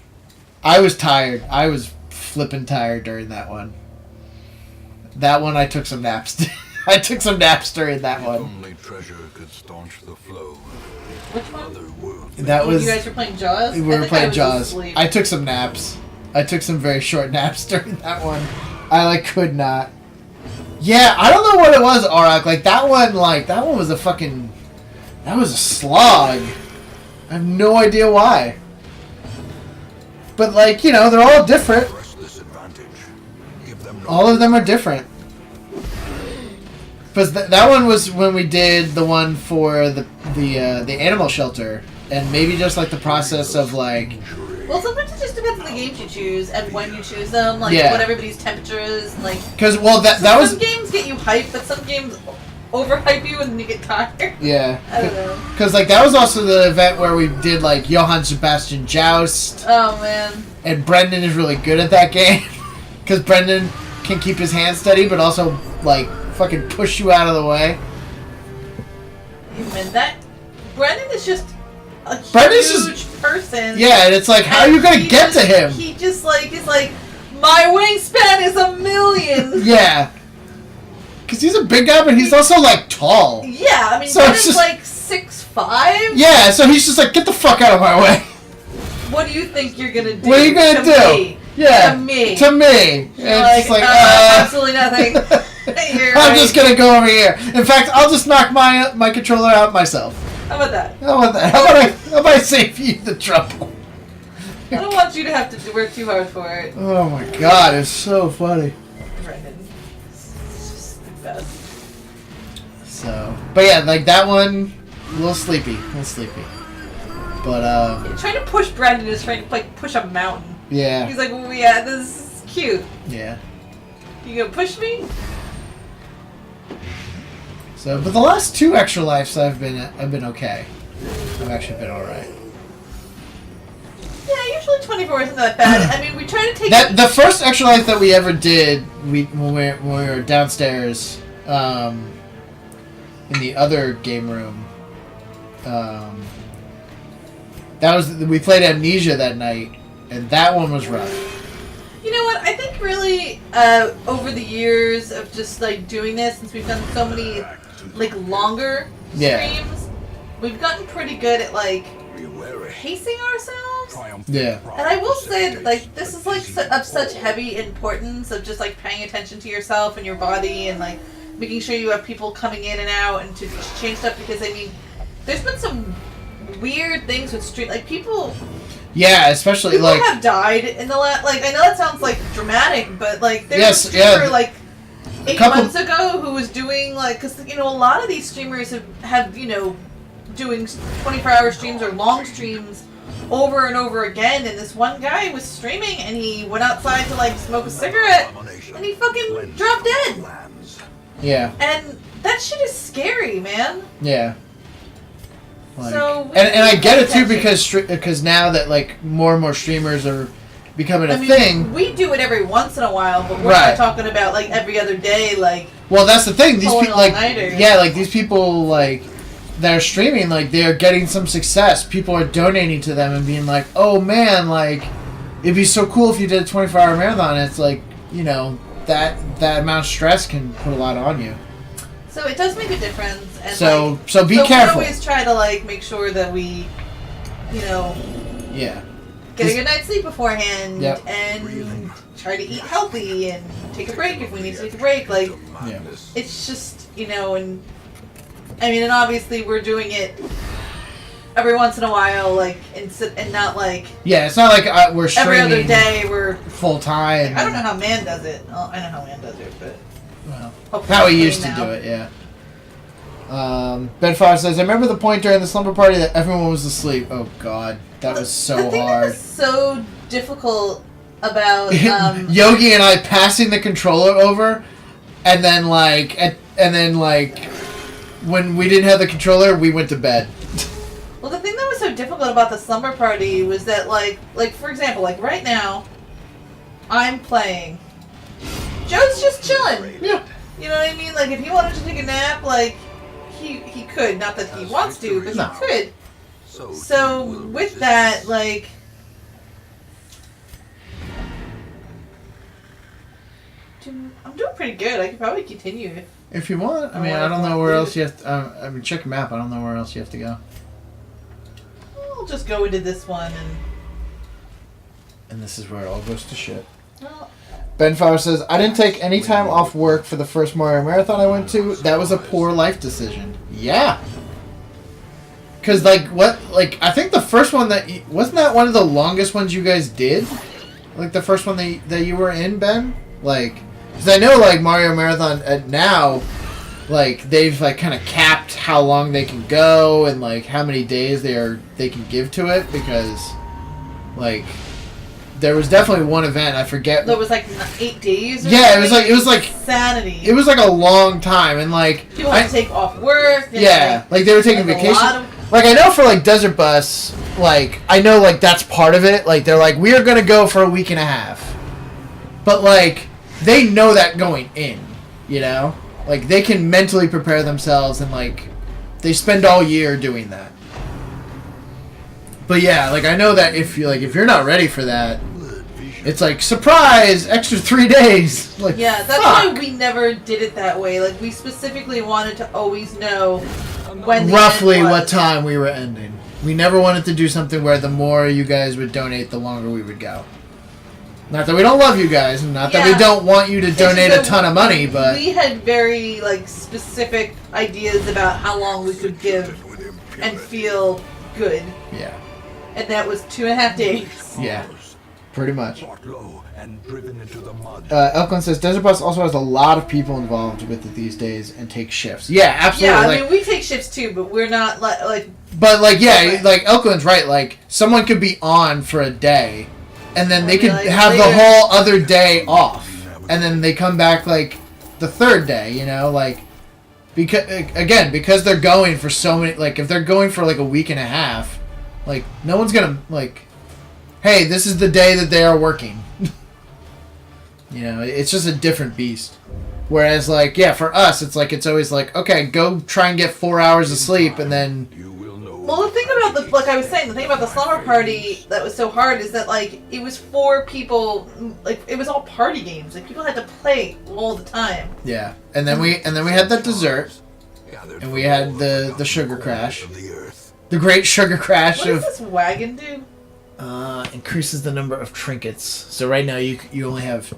Speaker 3: I was tired. I was flipping tired during that one. That one, I took some naps. I took some naps during that
Speaker 2: If
Speaker 3: one.
Speaker 2: only treasure could staunch the flow.
Speaker 1: Which one?
Speaker 2: Other worlds.
Speaker 3: That was
Speaker 1: You guys were playing Jaws?
Speaker 3: we
Speaker 1: I
Speaker 3: were
Speaker 1: think I
Speaker 3: playing
Speaker 1: was
Speaker 3: Jaws.
Speaker 1: asleep.
Speaker 3: I took some naps. I took some very short naps during that one. I could not. Yeah, I don't know what it was, Arak. That one was a fucking... That was a slog. I have no idea why. But, they're all different.
Speaker 2: Press this advantage. Give them no
Speaker 3: All of them are different. Because that one was when we did the one for the animal shelter. And maybe just, the process of,
Speaker 1: Well, sometimes it just depends on the games you choose and when you choose them,
Speaker 3: Yeah.
Speaker 1: what everybody's temperature is, and
Speaker 3: Because, that was...
Speaker 1: some games get you hyped, but some games overhype you and then you get tired.
Speaker 3: Yeah.
Speaker 1: I don't know.
Speaker 3: Because, that was also the event where we did, Johann Sebastian Joust.
Speaker 1: Oh man.
Speaker 3: And Brendan is really good at that game. Because Brendan can keep his hand steady, but also, fucking push you out of the way.
Speaker 1: Man, Brendan is just a
Speaker 3: Brendan's
Speaker 1: huge person.
Speaker 3: Yeah, and it's how are you going to get to him?
Speaker 1: He just, is my wingspan is 1,000,000.
Speaker 3: Yeah. Because he's a big guy, but he's also, tall.
Speaker 1: Yeah, I mean,
Speaker 3: So it's
Speaker 1: Brendan's
Speaker 3: just-
Speaker 1: 6'5".
Speaker 3: Yeah, so he's just get the fuck out of my way.
Speaker 1: What do you think you're gonna do?
Speaker 3: What are you going to do?
Speaker 1: Me?
Speaker 3: Yeah.
Speaker 1: To me.
Speaker 3: To me.
Speaker 1: You're
Speaker 3: And it's
Speaker 1: absolutely nothing. You're
Speaker 3: I'm
Speaker 1: right.
Speaker 3: just going to go over here. In fact, I'll just knock my controller out myself.
Speaker 1: How about that?
Speaker 3: How about that? How about I save you the trouble?
Speaker 1: I don't want you to have to work too hard for it,
Speaker 3: Oh my god, it's so funny.
Speaker 1: Brendan. It's just the best.
Speaker 3: So, but yeah, that one, a little sleepy. But,
Speaker 1: Trying to push Brendan is trying to push a mountain.
Speaker 3: yeah.
Speaker 1: He's like, well, yeah, this is cute.
Speaker 3: Yeah.
Speaker 1: You gonna push me?
Speaker 3: So, but the last two Extra Lives I've been okay. I've actually been alright.
Speaker 1: Yeah, usually 24 isn't that bad. I mean, we try to take
Speaker 3: The first Extra Life that we ever did, when we were downstairs, in the other game room, we played Amnesia that night, and that one was rough.
Speaker 1: You know what? I think really over the years of just doing this, since we've done so many longer
Speaker 3: Yeah.
Speaker 1: streams, we've gotten pretty good at
Speaker 2: be wary.
Speaker 1: pacing ourselves.
Speaker 2: Triumphant
Speaker 3: Yeah.
Speaker 2: pride
Speaker 1: And I will say
Speaker 2: dictates
Speaker 1: this is
Speaker 2: the
Speaker 1: of such heavy importance of just paying attention to yourself and your body and making sure you have people coming in and out and to change stuff, because I mean, there's been some weird things with stream people.
Speaker 3: Yeah, especially
Speaker 1: People
Speaker 3: like
Speaker 1: have died in the last. Like I know that sounds like dramatic, but like there's
Speaker 3: Yes,
Speaker 1: a streamer
Speaker 3: yeah.
Speaker 1: like 8
Speaker 3: couple-
Speaker 1: months ago who was doing like because a lot of these streamers have doing 24-hour streams or long streams over and over again, and this one guy was streaming and he went outside to like smoke a cigarette and he fucking dropped dead.
Speaker 3: yeah,
Speaker 1: And that shit is scary, man.
Speaker 3: yeah. Like,
Speaker 1: So
Speaker 3: and I get it too
Speaker 1: attention.
Speaker 3: because now that like more and more streamers are becoming a
Speaker 1: I mean,
Speaker 3: thing.
Speaker 1: we do it every once in a while, but we're
Speaker 3: Right.
Speaker 1: not talking about like every other day, like
Speaker 3: Well, that's the thing. These
Speaker 1: Pulling
Speaker 3: people like
Speaker 1: all-nighters.
Speaker 3: yeah, like these people like that are streaming, like they are getting some success. People are donating to them and being like, "Oh man, like it'd be so cool if you did a 24-hour marathon." And it's like that amount of stress can put a lot on you.
Speaker 1: so it does make a difference. And
Speaker 3: So
Speaker 1: like,
Speaker 3: so be
Speaker 1: we
Speaker 3: careful.
Speaker 1: always try to like make sure that we,
Speaker 3: Yeah.
Speaker 1: get a good night's sleep beforehand
Speaker 3: Yep.
Speaker 1: and try to eat healthy and take a break if we need to take a break. Like
Speaker 3: Yeah.
Speaker 1: it's just and I mean, and obviously we're doing it every once in a while, like and not like
Speaker 3: Yeah, it's not like we're
Speaker 1: every
Speaker 3: streaming
Speaker 1: other day. We're
Speaker 3: full time.
Speaker 1: I don't know how man does it. Oh, I know how man does it, but
Speaker 3: Well,
Speaker 1: hopefully
Speaker 3: how he
Speaker 1: he's
Speaker 3: used to
Speaker 1: now.
Speaker 3: do it, yeah. Bedfire says, I remember the point during the slumber party that everyone was asleep. Oh, God. That was so
Speaker 1: the thing
Speaker 3: hard.
Speaker 1: that was so difficult about
Speaker 3: Yogi and I passing the controller over, and then, when we didn't have the controller, we went to bed.
Speaker 1: well, the thing that was so difficult about the slumber party was that like for example, like right now, I'm playing. Joe's just chilling.
Speaker 3: Yeah.
Speaker 1: You know what I mean? Like if he wanted to take a nap, like he could. Not that he wants to, but
Speaker 3: No.
Speaker 1: he could. So with that, like. I'm doing pretty good. I could probably continue.
Speaker 3: If you want. I
Speaker 1: I
Speaker 3: mean,
Speaker 1: wanna
Speaker 3: I don't know
Speaker 1: go
Speaker 3: where
Speaker 1: do
Speaker 3: else
Speaker 1: it.
Speaker 3: you have to... check your map. I don't know where else you have to go.
Speaker 1: I'll just go into this one and.
Speaker 3: And this is where it all goes to shit.
Speaker 1: Well,
Speaker 3: Benfire says, I didn't take any time off work for the first Mario Marathon I went to. That was a poor life decision. Yeah. Because, I think the first one wasn't that one of the longest ones you guys did? Like, the first one that you were in, Ben? Like, because I know, like, Mario Marathon now, like, they've, like, kind of capped how long they can go and, like, how many days they can give to it because, like... There was definitely one event, I forget.
Speaker 1: there was like 8 days. Or
Speaker 3: Yeah,
Speaker 1: something.
Speaker 3: it was like
Speaker 1: insanity.
Speaker 3: it was like a long time, and like
Speaker 1: People had to take off work. and,
Speaker 3: yeah, like they were taking
Speaker 1: like, a
Speaker 3: vacation.
Speaker 1: lot of-
Speaker 3: Like I know for like Desert Bus, like I know like that's part of it. Like they're like we are gonna go for a week and a half, but like they know that going in, like they can mentally prepare themselves and like they spend all year doing that. But yeah, like I know that if you're not ready for that. It's like, surprise! Extra 3 days! Like,
Speaker 1: Yeah, that's
Speaker 3: fuck.
Speaker 1: why we never did it that way. Like, we specifically wanted to always know when the
Speaker 3: Roughly
Speaker 1: event was.
Speaker 3: what time we were ending. We never wanted to do something where the more you guys would donate, the longer we would go. Not that we don't love you guys, and not that we
Speaker 1: Yeah.
Speaker 3: don't want you to
Speaker 1: It's just
Speaker 3: donate a
Speaker 1: that
Speaker 3: ton of money, but...
Speaker 1: we had very, like, specific ideas about how long we could give and feel good.
Speaker 3: Yeah.
Speaker 1: And that was 2.5 days.
Speaker 3: Yeah. Pretty much.
Speaker 2: Brought low and driven into the mud.
Speaker 3: Elklin says, Desert Bus also has a lot of people involved with it these days and takes shifts. Yeah, absolutely.
Speaker 1: Yeah, I
Speaker 3: like,
Speaker 1: mean, we take shifts too, but we're not, like
Speaker 3: but, like, yeah,
Speaker 1: Okay.
Speaker 3: like, Elklin's right. Like, someone could be on for a day, and then they
Speaker 1: Maybe,
Speaker 3: could
Speaker 1: like,
Speaker 3: have the
Speaker 1: later.
Speaker 3: whole other day off. And then they come back, like, the third day, like... Because they're going for so many... Like, if they're going for, like, a week and a half, like, no one's gonna, like... Hey, this is the day that they are working. It's just a different beast. Whereas, like, yeah, for us, it's like, it's always like, okay, go try and get 4 hours of sleep, and then...
Speaker 2: You will know.
Speaker 1: Well, the thing about like I was saying, the thing about the slumber party that was so hard is that like it was for people, like it was all party games. Like people had to play all the time.
Speaker 3: Yeah, and then we had that dessert, and we had the sugar crash,
Speaker 2: Of the earth.
Speaker 3: the great sugar crash
Speaker 1: What does
Speaker 3: of
Speaker 1: this wagon do?
Speaker 3: increases the number of trinkets. So right now you only have.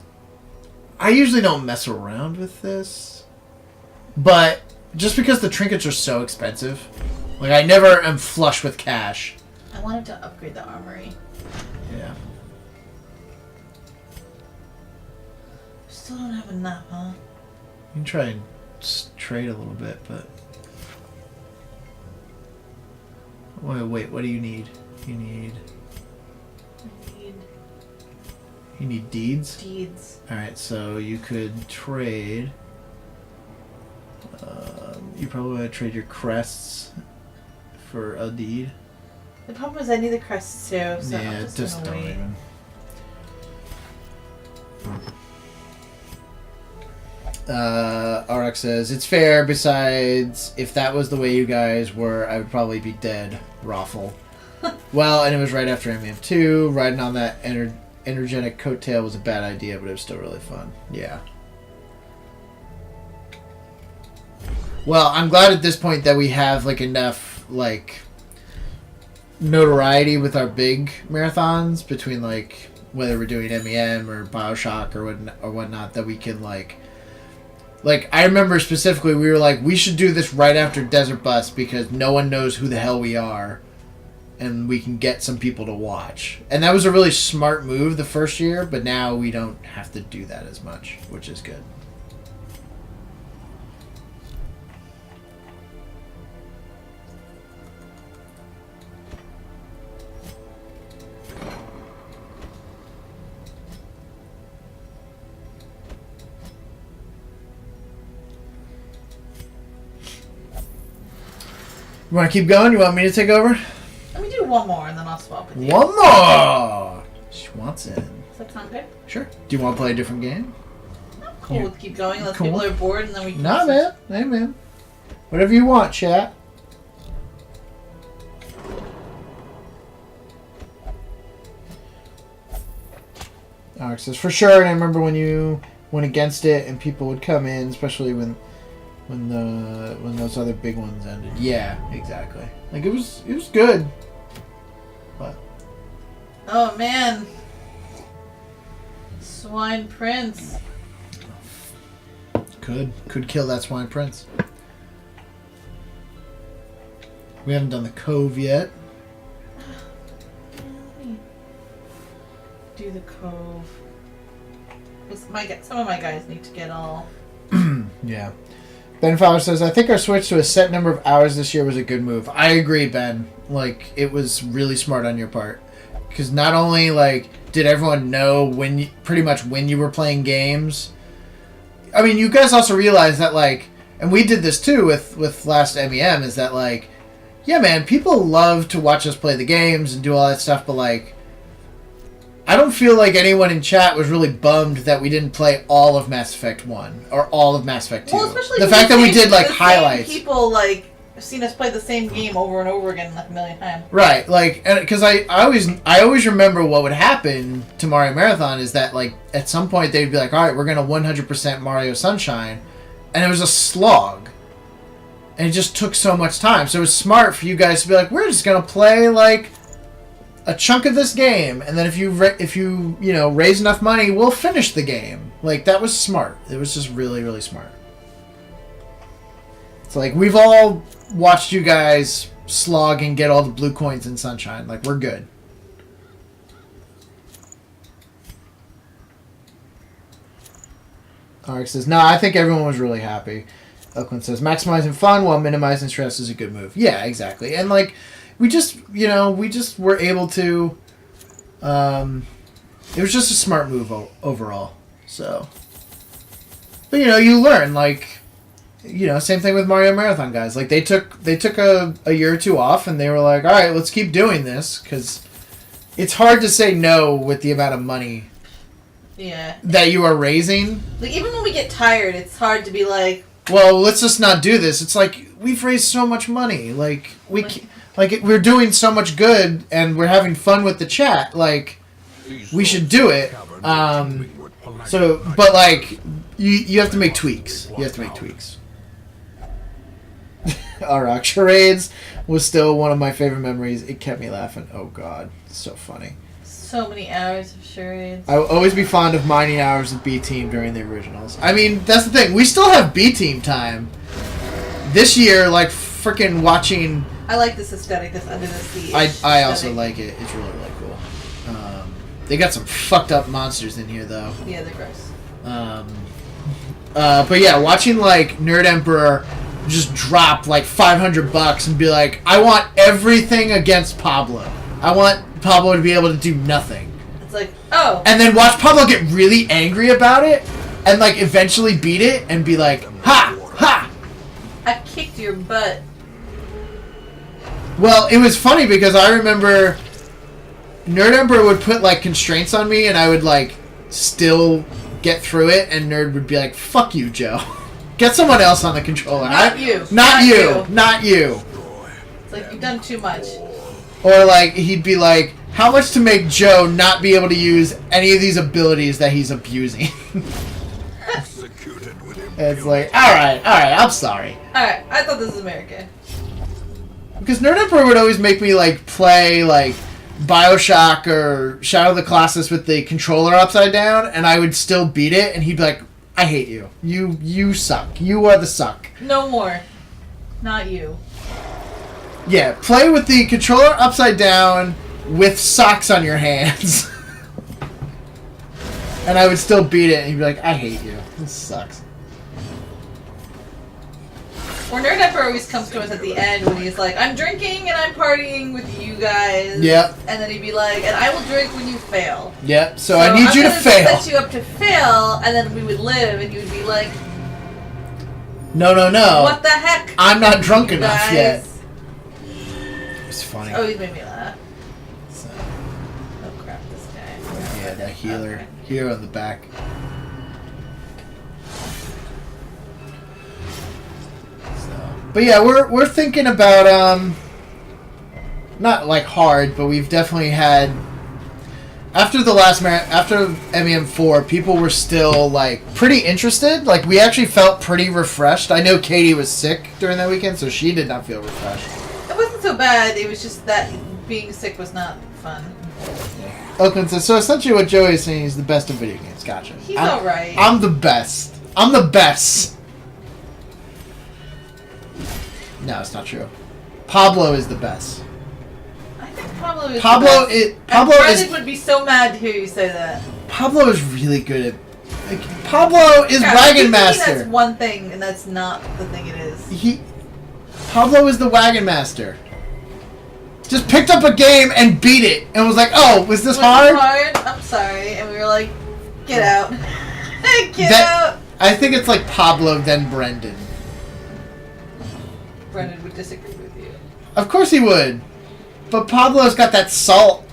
Speaker 3: I usually don't mess around with this, but just because the trinkets are so expensive, like I never am flush with cash.
Speaker 1: I wanted to upgrade the armory.
Speaker 3: Yeah.
Speaker 1: Still don't have enough, huh?
Speaker 3: You can try and trade a little bit, but... Wait, what do you need? You need deeds?
Speaker 1: Deeds.
Speaker 3: Alright, so you could trade... you probably want to trade your crests for a deed.
Speaker 1: The problem is I need the crests too, so
Speaker 3: Yeah,
Speaker 1: I'm just gonna
Speaker 3: don't
Speaker 1: wait.
Speaker 3: even. RX says, it's fair, besides, if that was the way you guys were, I would probably be dead. Raffle. Well, and it was right after MM2. Riding on that energetic coattail was a bad idea, but it was still really fun. Yeah. Well, I'm glad at this point that we have, like, enough, like, notoriety with our big marathons between, like, whether we're doing MEM or Bioshock or whatnot, that we can, like, I remember specifically we were like, we should do this right after Desert Bus because no one knows who the hell we are, and we can get some people to watch. And that was a really smart move the first year, but now we don't have to do that as much, which is good. You want to keep going? You want me to take over?
Speaker 1: Let me do one more and then I'll swap with you.
Speaker 3: One more! She wants in.
Speaker 1: Does that sound good?
Speaker 3: Sure. Do you want to play a different game?
Speaker 1: I'm cool with keep going unless
Speaker 3: Cool.
Speaker 1: people are bored and then we can...
Speaker 3: Nah, man. Hey, man. Whatever you want, chat. Alex says, for sure, and I remember when you went against it and people would come in, especially when those other big ones ended. Yeah, exactly. Like, it was good. But
Speaker 1: Oh, man. Swine Prince.
Speaker 3: could kill that Swine Prince. We haven't done the Cove yet.
Speaker 1: Let me do the Cove. Some of my guys need to get all...
Speaker 3: Yeah. Ben Fowler says, I think our switch to a set number of hours this year was a good move. I agree, Ben. Like, it was really smart on your part. Because not only, like, did everyone know pretty much when you were playing games. I mean, you guys also realize that, like, and we did this too with last MEM, is that, like, yeah, man, people love to watch us play the games and do all that stuff, but, like, I don't feel like anyone in chat was really bummed that we didn't play all of Mass Effect 1 or all of Mass Effect 2.
Speaker 1: Well, especially
Speaker 3: the fact that we did, like,
Speaker 1: the
Speaker 3: highlights.
Speaker 1: Same people, like, have seen us play the same game over and over again like a million times.
Speaker 3: Right, like, because I always remember what would happen to Mario Marathon is that, like, at some point they'd be like, all right, we're going to 100% Mario Sunshine, and it was a slog. And it just took so much time. So it was smart for you guys to be like, we're just going to play, like, a chunk of this game, and then if you raise enough money, we'll finish the game. Like, that was smart. It was just really, really smart. It's like, we've all watched you guys slog and get all the blue coins in Sunshine. Like, we're good. Arik says, no, I think everyone was really happy. Elkland says, maximizing fun while minimizing stress is a good move. Yeah, exactly. And, like, we just were able to, it was just a smart move overall. So, but, you learn, like, same thing with Mario Marathon guys. Like, they took a year or two off, and they were like, all right, let's keep doing this, because it's hard to say no with the amount of money that you are raising.
Speaker 1: Like, even when we get tired, it's hard to be like,
Speaker 3: well, let's just not do this. It's like, we've raised so much money. Like, we're doing so much good, and we're having fun with the chat. Like, we should do it. So, but, like, you have to make tweaks. You have to make tweaks. Alright, charades was still one of my favorite memories. It kept me laughing. Oh, God. So funny.
Speaker 1: so many hours of charades.
Speaker 3: I will always be fond of mining hours of B-Team during the originals. I mean, that's the thing. We still have B-Team time. This year, like, freaking watching
Speaker 1: I like this aesthetic, this under the sea.
Speaker 3: I also like it. It's really, really cool. They got some fucked up monsters in here, though.
Speaker 1: Yeah, they're gross.
Speaker 3: But yeah, watching like Nerd Emperor just drop like $500 and be like, I want everything against Pablo. I want Pablo to be able to do nothing.
Speaker 1: It's like, oh.
Speaker 3: And then watch Pablo get really angry about it and like eventually beat it and be like, ha! Ha!
Speaker 1: I kicked your butt.
Speaker 3: Well, it was funny because I remember Nerd Emperor would put like constraints on me and I would like still get through it and Nerd would be like, fuck you, Joe. Get someone else on the controller.
Speaker 1: Not you.
Speaker 3: Not you. Not you.
Speaker 1: It's like, you've done too much.
Speaker 3: Or like, he'd be like, how much to make Joe not be able to use any of these abilities that he's abusing?
Speaker 2: Executed with
Speaker 3: It's like, alright, I'm sorry.
Speaker 1: Alright, I thought this was America.
Speaker 3: Because Nerd Emperor would always make me like play like Bioshock or Shadow of the Colossus with the controller upside down, and I would still beat it, and he'd be like, I hate you. You suck. You are the suck.
Speaker 1: No more. Not you.
Speaker 3: Yeah, play with the controller upside down with socks on your hands. And I would still beat it, and he'd be like, I hate you. This sucks.
Speaker 1: Or Nerd Emperor always comes to us at the end when he's like, I'm drinking and I'm partying with you guys.
Speaker 3: Yep.
Speaker 1: And then he'd be like, and I will drink when you fail.
Speaker 3: Yep, so I need you to fail.
Speaker 1: Set you up to fail, and then we would live, and you would be like,
Speaker 3: No.
Speaker 1: what the heck?
Speaker 3: I'm not drunk
Speaker 1: you
Speaker 3: enough
Speaker 1: guys?
Speaker 3: yet. It's funny.
Speaker 1: Oh, he's made me laugh.
Speaker 3: So,
Speaker 1: Oh crap, this guy.
Speaker 3: yeah, that healer.
Speaker 1: Okay.
Speaker 3: Here on the back. But yeah, we're thinking about not like hard, but we've definitely had after the last after MEM4, people were still like pretty interested. Like we actually felt pretty refreshed. I know Katie was sick during that weekend, so she did not feel refreshed.
Speaker 1: It wasn't so bad. It was just that being sick was not fun.
Speaker 3: Oakland says, so essentially what Joey is saying is the best of video games. Gotcha.
Speaker 1: He's alright.
Speaker 3: I'm the best. I'm the best. No, it's not true. Pablo is the best.
Speaker 1: I think Pablo is.
Speaker 3: Pablo
Speaker 1: the best.
Speaker 3: is.
Speaker 1: And
Speaker 3: Pablo
Speaker 1: Brendan
Speaker 3: is.
Speaker 1: would be so mad to hear you say that.
Speaker 3: Pablo is really good at. Like, Pablo is
Speaker 1: God,
Speaker 3: Wagon
Speaker 1: you think That's
Speaker 3: Master.
Speaker 1: one thing, and that's not the thing it is.
Speaker 3: Pablo is the Wagon Master. Just picked up a game and beat it, and was like, "Oh, was this hard?"
Speaker 1: I'm sorry, and we were like, "Get out, get out."
Speaker 3: I think it's like Pablo then Brendan.
Speaker 1: Brendan would disagree with you.
Speaker 3: Of course he would, but Pablo's got that salt.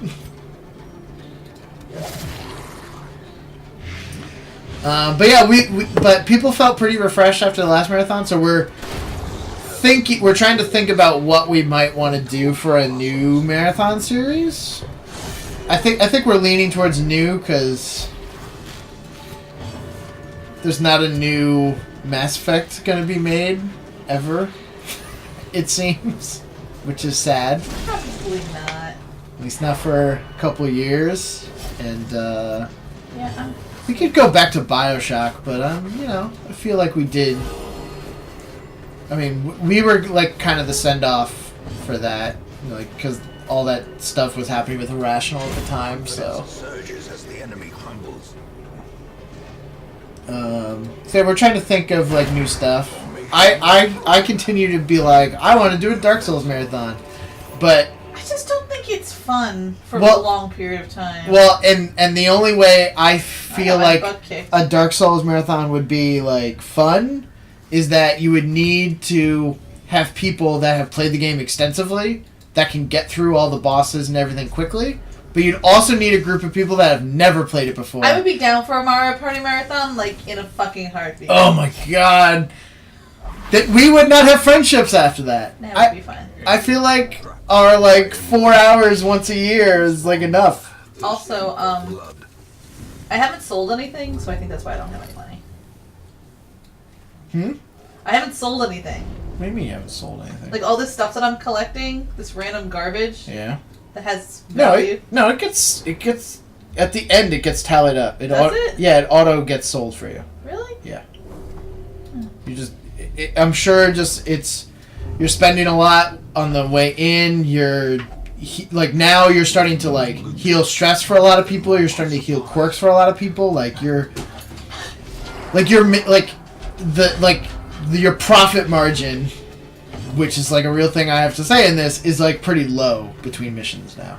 Speaker 3: But yeah, but people felt pretty refreshed after the last marathon, so we're trying to think about what we might want to do for a new marathon series. I think we're leaning towards new because there's not a new Mass Effect going to be made ever. It seems, which is sad.
Speaker 1: Probably not.
Speaker 3: At least not for a couple years, and
Speaker 1: Yeah.
Speaker 3: we could go back to Bioshock, but I feel like we did. I mean, we were like kind of the send off for that, like because all that stuff was happening with Irrational at the time. So,
Speaker 2: surges as the enemy crumbles.
Speaker 3: so we're trying to think of like new stuff. I continue to be like I want to do a Dark Souls marathon, but
Speaker 1: I just don't think it's fun for
Speaker 3: Well-
Speaker 1: a long period of time.
Speaker 3: well, and the only way I feel
Speaker 1: I got my
Speaker 3: like
Speaker 1: butt kicked.
Speaker 3: a Dark Souls marathon would be like fun is that you would need to have people that have played the game extensively that can get through all the bosses and everything quickly, but you'd also need a group of people that have never played it before.
Speaker 1: I would be down for a Mario Party marathon, like in a fucking heartbeat.
Speaker 3: Oh my god. That we would not have friendships after that.
Speaker 1: That would be fun.
Speaker 3: I feel like our like 4 hours once a year is like enough.
Speaker 1: Also,
Speaker 2: Blood.
Speaker 1: I haven't sold anything, so I think that's why I don't have any money.
Speaker 3: Hmm?
Speaker 1: I haven't sold anything.
Speaker 3: Maybe you haven't sold anything.
Speaker 1: Like all this stuff that I'm collecting, this random garbage
Speaker 3: Yeah.
Speaker 1: that has
Speaker 3: No,
Speaker 1: value.
Speaker 3: it gets at the end it gets tallied up.
Speaker 1: Does it?
Speaker 3: Yeah, it auto gets sold for you.
Speaker 1: Really?
Speaker 3: Yeah. You just I'm sure just you're spending a lot on the way in, like now you're starting to like heal stress for a lot of people. You're starting to heal quirks for a lot of people. Your profit margin, which is like a real thing I have to say in this, is like pretty low between missions now.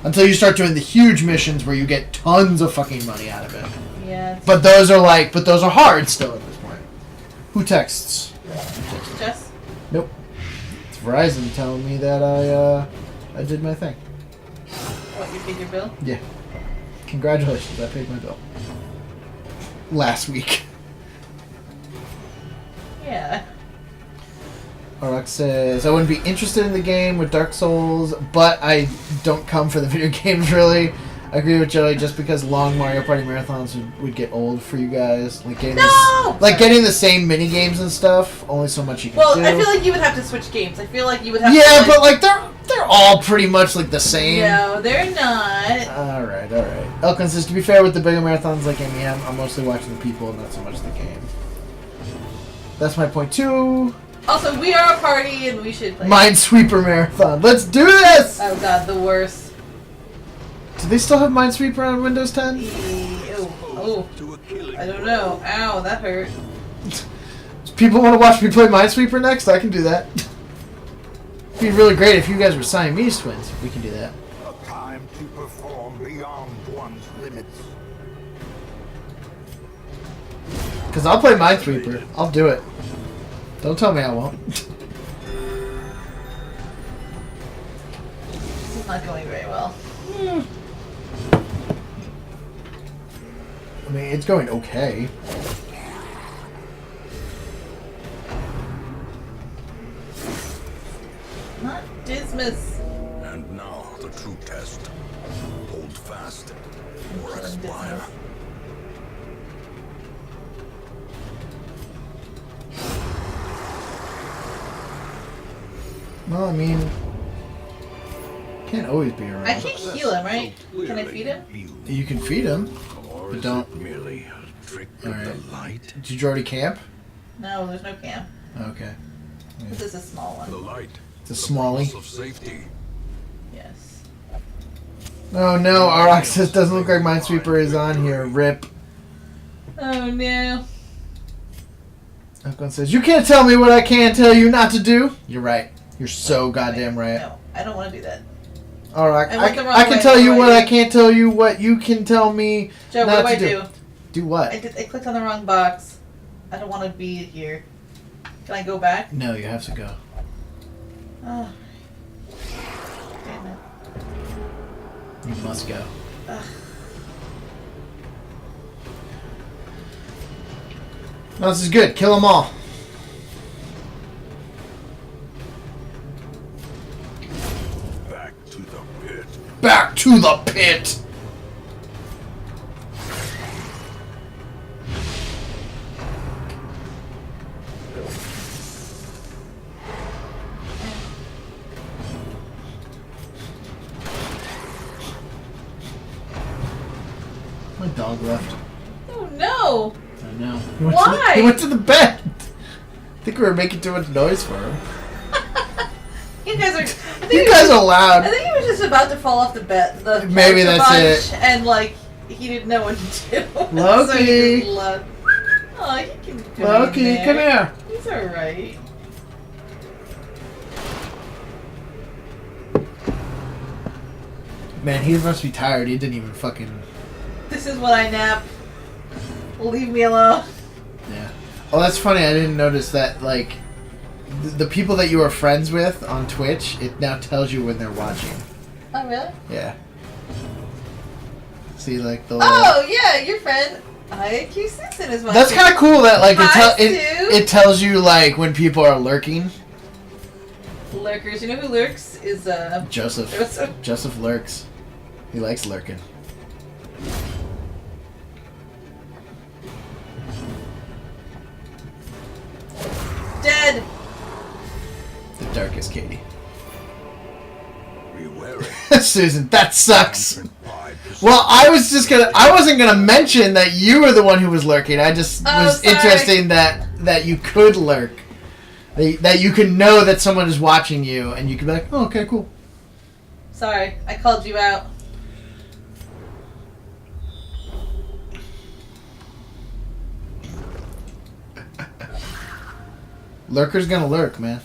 Speaker 3: Until you start doing the huge missions where you get tons of fucking money out of it.
Speaker 1: Yeah.
Speaker 3: But those are hard still at this point. Who texts?
Speaker 1: Jess?
Speaker 3: Nope. It's Verizon telling me that I did my thing.
Speaker 1: What, you paid your bill?
Speaker 3: Yeah. Congratulations, I paid my bill. Last week.
Speaker 1: Yeah.
Speaker 3: Arak says, I wouldn't be interested in the game with Dark Souls, but I don't come for the video games, really. I agree with Joey, just because long Mario Party marathons would get old for you guys. Like getting getting the same mini games and stuff, only so much you can do.
Speaker 1: Well, I feel like you would have to switch games. I feel like you would have to...
Speaker 3: Yeah, but like they're all pretty much like the same.
Speaker 1: No, they're not.
Speaker 3: Alright. Elkin says, to be fair with the bigger marathons like MEM, I'm mostly watching the people and not so much the game. That's my point too.
Speaker 1: Also, we are a party and we should play.
Speaker 3: Minesweeper Marathon. Let's do this!
Speaker 1: Oh god, the worst.
Speaker 3: Do they still have Minesweeper on Windows 10?
Speaker 1: Oh, I don't know. Ow, that hurt.
Speaker 3: People want to watch me play Minesweeper next? I can do that. It'd be really great if you guys were Siamese twins. We can do that.
Speaker 2: A time to perform beyond one's limits.
Speaker 3: Because I'll play Minesweeper. I'll do it. Don't tell me I won't.
Speaker 1: This is not going very well.
Speaker 3: I mean, it's going okay.
Speaker 1: Not Dismas.
Speaker 2: And now the true test. Hold fast or expire.
Speaker 3: Well, I mean, can't always be around.
Speaker 1: I can't heal him, right? Can I feed him?
Speaker 3: You can feed him.
Speaker 2: Or
Speaker 3: But
Speaker 2: is
Speaker 3: don't-
Speaker 2: it merely a trick of
Speaker 3: Alright.
Speaker 2: the light?
Speaker 3: Did you already camp?
Speaker 1: No, there's no camp.
Speaker 3: Okay.
Speaker 1: This is a small
Speaker 2: The
Speaker 1: one.
Speaker 2: light.
Speaker 3: It's a smallie.
Speaker 2: Promise of safety.
Speaker 1: Yes.
Speaker 3: Oh no, Arak says doesn't look like Minesweeper is on here. RIP.
Speaker 1: Oh no.
Speaker 3: Elkin says, you can't tell me what I can't tell you not to do. You're right. You're so goddamn right.
Speaker 1: No, I don't want to do that.
Speaker 3: Alright,
Speaker 1: I went the wrong
Speaker 3: I can
Speaker 1: way.
Speaker 3: tell you
Speaker 1: What
Speaker 3: what
Speaker 1: do I
Speaker 3: I
Speaker 1: do?
Speaker 3: can't tell you what you can tell me
Speaker 1: Joe,
Speaker 3: not
Speaker 1: what
Speaker 3: to
Speaker 1: do I do?
Speaker 3: Do what?
Speaker 1: I clicked on the wrong box. I don't want to be here. Can I go back?
Speaker 3: No, you have to go.
Speaker 1: Oh. Damn it.
Speaker 3: You must go.
Speaker 1: Ugh.
Speaker 3: No, this is good. Kill them all.
Speaker 2: Back to the pit.
Speaker 3: Back to the pit. My dog left.
Speaker 1: Oh no!
Speaker 3: I know.
Speaker 1: Why?
Speaker 3: He went to the bed. I think we were making too much noise for him.
Speaker 1: You guys are. I think
Speaker 3: You
Speaker 1: he
Speaker 3: guys
Speaker 1: was-
Speaker 3: are
Speaker 1: I
Speaker 3: loud.
Speaker 1: think he was just about to fall off the bed.
Speaker 3: Maybe
Speaker 1: the
Speaker 3: that's
Speaker 1: bunch,
Speaker 3: it.
Speaker 1: And like he didn't know what to do.
Speaker 3: Loki.
Speaker 1: So he just left. Oh, he can come
Speaker 3: Loki,
Speaker 1: in there.
Speaker 3: come here.
Speaker 1: He's alright.
Speaker 3: Man, he must be tired. He didn't even fucking.
Speaker 1: This is what I nap. Leave me alone.
Speaker 3: Yeah. Oh, that's funny. I didn't notice that. Like, the people that you are friends with on Twitch, it now tells you when they're watching.
Speaker 1: Oh really?
Speaker 3: Yeah. See, like the. Little...
Speaker 1: Oh yeah, your friend IQ Simpson is watching.
Speaker 3: That's kind of cool. That like
Speaker 1: Hi,
Speaker 3: it tells you like when people are lurking.
Speaker 1: Lurkers. You know who lurks? Is
Speaker 3: Joseph.
Speaker 1: Joseph.
Speaker 3: Joseph lurks. He likes lurking.
Speaker 1: Dead.
Speaker 3: The darkest Katie.
Speaker 2: Be wary.
Speaker 3: Susan, that sucks.
Speaker 2: Mountain pride is-
Speaker 3: Well, I wasn't gonna mention that you were the one who was lurking. I just
Speaker 1: Oh,
Speaker 3: was
Speaker 1: sorry.
Speaker 3: interesting that you could lurk. That you can know that someone is watching you, and you can be like, oh, okay, cool.
Speaker 1: Sorry, I called you out.
Speaker 3: Lurker's gonna lurk, man.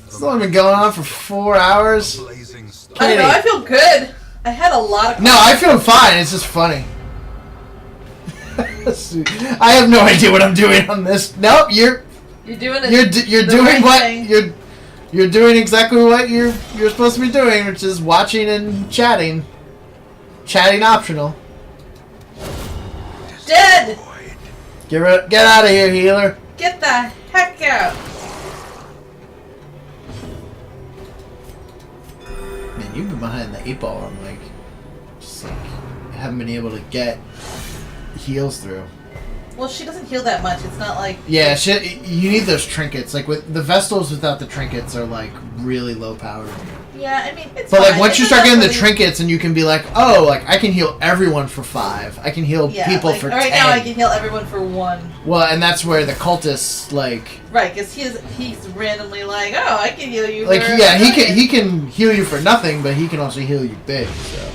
Speaker 3: It's only been going on for 4 hours.
Speaker 2: Blazing star.
Speaker 1: I don't know, I feel good. I had a lot of...
Speaker 3: No, I feel fine. It's just funny. I have no idea what I'm doing on this. Nope, you're
Speaker 1: doing it.
Speaker 3: you're
Speaker 1: the
Speaker 3: doing
Speaker 1: right
Speaker 3: what
Speaker 1: thing.
Speaker 3: you're doing exactly what you're supposed to be doing, which is watching and chatting. Chatting optional.
Speaker 1: Dead!
Speaker 3: Get out of here, healer.
Speaker 1: Get the heck out!
Speaker 3: Man, you've been behind the 8-ball. I'm like, just like, haven't been able to get heals through.
Speaker 1: Well, she doesn't heal that much. It's not like...
Speaker 3: Yeah, shit. You need those trinkets. Like with the Vestals without the trinkets are like really low powered.
Speaker 1: Yeah, I mean, it's
Speaker 3: But like
Speaker 1: fine.
Speaker 3: once
Speaker 1: It's
Speaker 3: you start getting the
Speaker 1: really-
Speaker 3: trinkets and you can be like, oh, like I can heal everyone for 5. I can heal
Speaker 1: Yeah,
Speaker 3: people
Speaker 1: like,
Speaker 3: for
Speaker 1: right
Speaker 3: 10.
Speaker 1: now I can heal everyone for 1.
Speaker 3: Well, and that's where the cultists like
Speaker 1: Right, because he's randomly like, oh, I can heal you
Speaker 3: like
Speaker 1: for
Speaker 3: yeah, he
Speaker 1: nothing.
Speaker 3: can heal you for nothing, but he can also heal you big. So,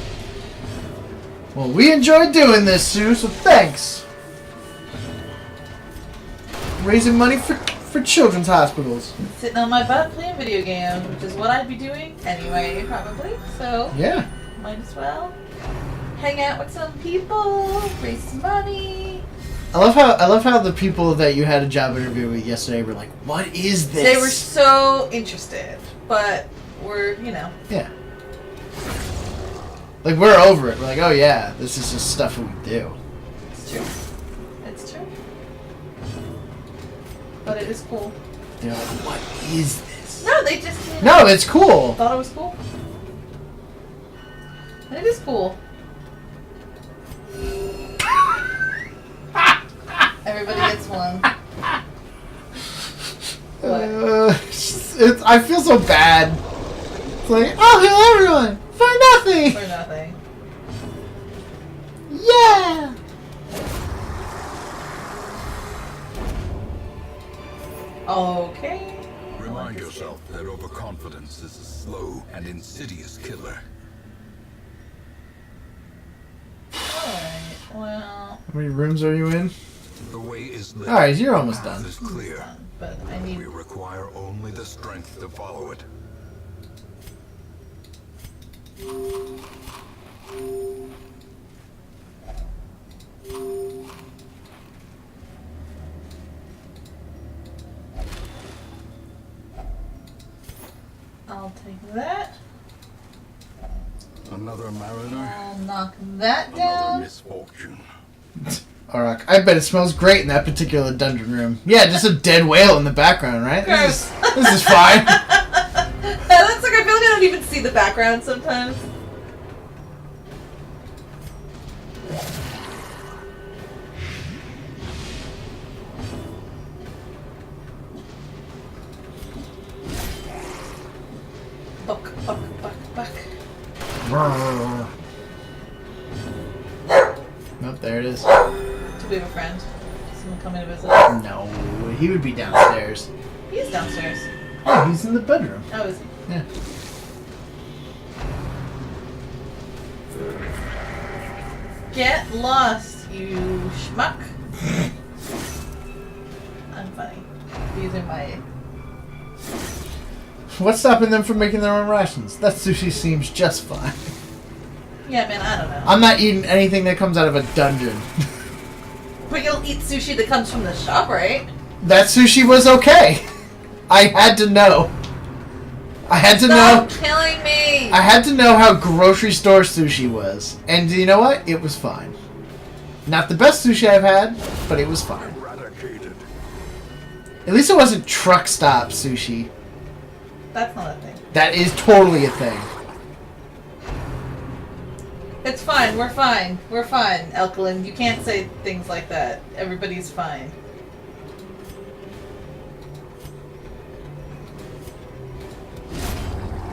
Speaker 3: well, we enjoyed doing this, Sue. So thanks. Raising money for children's hospitals.
Speaker 1: Sitting on my butt playing video games, which is what I'd be doing anyway, probably. So,
Speaker 3: Yeah.
Speaker 1: might as well hang out with some people, raise some money.
Speaker 3: I love how the people that you had a job interview with yesterday were like, "What is this?"
Speaker 1: They were so interested, but we're,
Speaker 3: yeah. Like we're over it. We're like, "Oh yeah, this is just stuff we do."
Speaker 1: It's true. It's true. But it is cool.
Speaker 3: They're like, "What is this?"
Speaker 1: No, they just
Speaker 3: No, it's cool.
Speaker 1: thought it was cool. And it is cool. Everybody gets one.
Speaker 3: I feel so bad. It's like, I'll heal everyone for nothing.
Speaker 1: For nothing.
Speaker 3: Yeah.
Speaker 1: Okay.
Speaker 2: Remind yourself that overconfidence is a slow and insidious killer.
Speaker 1: Alright, well,
Speaker 3: How many rooms are you in?
Speaker 2: The way is lit.
Speaker 3: All right, you're almost
Speaker 2: The path
Speaker 3: done.
Speaker 2: is clear.
Speaker 1: but I need...
Speaker 2: We require only the strength to follow it.
Speaker 1: I'll take that.
Speaker 2: Another mariner,
Speaker 1: I'll knock that
Speaker 2: another
Speaker 1: down.
Speaker 2: misfortune.
Speaker 3: Alright, I bet it smells great in that particular dungeon room. Yeah, just a dead whale in the background, right?
Speaker 1: Gross.
Speaker 3: This is fine.
Speaker 1: That's like, I feel like I don't even see the background sometimes. Buck.
Speaker 3: Nope, there it is.
Speaker 1: Do we have a friend? Someone coming to visit?
Speaker 3: No, he would be downstairs.
Speaker 1: He's downstairs.
Speaker 3: Oh, he's in the bedroom.
Speaker 1: Oh, is he?
Speaker 3: Yeah.
Speaker 1: Get lost, you schmuck. I'm funny. Using my...
Speaker 3: What's stopping them from making their own rations? That sushi seems just fine.
Speaker 1: Yeah, man, I don't know.
Speaker 3: I'm not eating anything that comes out of a dungeon.
Speaker 1: But you'll eat sushi that comes from the shop, right?
Speaker 3: That sushi was okay. I had to know. I had to
Speaker 1: Stop
Speaker 3: know.
Speaker 1: killing me!
Speaker 3: I had to know how grocery store sushi was. And you know what? It was fine. Not the best sushi I've had, but it was fine.
Speaker 2: Eradicated.
Speaker 3: At least it wasn't truck stop sushi.
Speaker 1: That's not a thing.
Speaker 3: That is totally a thing.
Speaker 1: It's fine. We're fine. We're fine, Elkelin. You can't say things like that. Everybody's fine.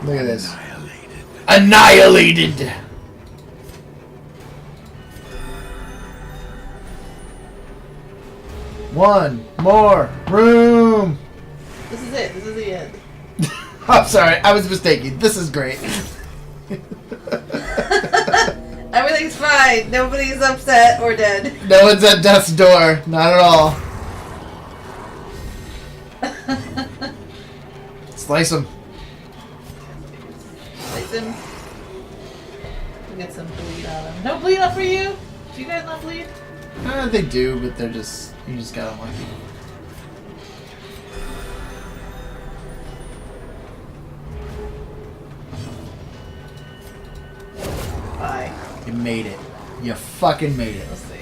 Speaker 3: Look at this. Annihilated! One more room.
Speaker 1: This is it. This is the end.
Speaker 3: I'm sorry, I was mistaken. This is great.
Speaker 1: Everything's fine. Nobody's upset or dead.
Speaker 3: No one's at death's door. Not at all. Slice him.
Speaker 1: Slice him. We'll get some bleed on him. No bleed up for you? Do you guys not bleed?
Speaker 3: They do, but they're just... You just got unlucky.
Speaker 1: Bye.
Speaker 3: You made it. You fucking made it.
Speaker 1: Let's see.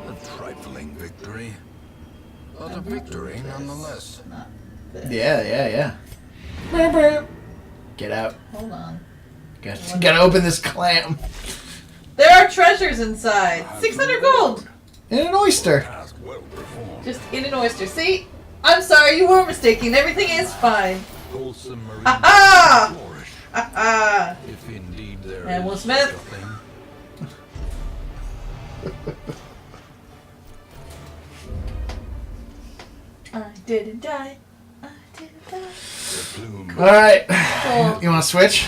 Speaker 2: A trifling victory. But a victory nonetheless.
Speaker 1: Not this.
Speaker 3: Yeah. Get out.
Speaker 1: Hold on.
Speaker 3: Gotta open this clam.
Speaker 1: There are treasures inside. 600 gold.
Speaker 3: And an oyster.
Speaker 2: Task well performed.
Speaker 1: Just in an oyster. See? I'm sorry, you were mistaken. Everything is fine.
Speaker 2: Wholesome marine
Speaker 1: Ha-ha!
Speaker 2: flourish.
Speaker 1: Haha.
Speaker 2: If indeed there
Speaker 1: And
Speaker 2: is
Speaker 1: Will
Speaker 2: such a
Speaker 1: Smith.
Speaker 2: thing.
Speaker 1: I didn't die. I didn't die.
Speaker 2: The plume
Speaker 3: Alright.
Speaker 1: Oh.
Speaker 3: You wanna switch?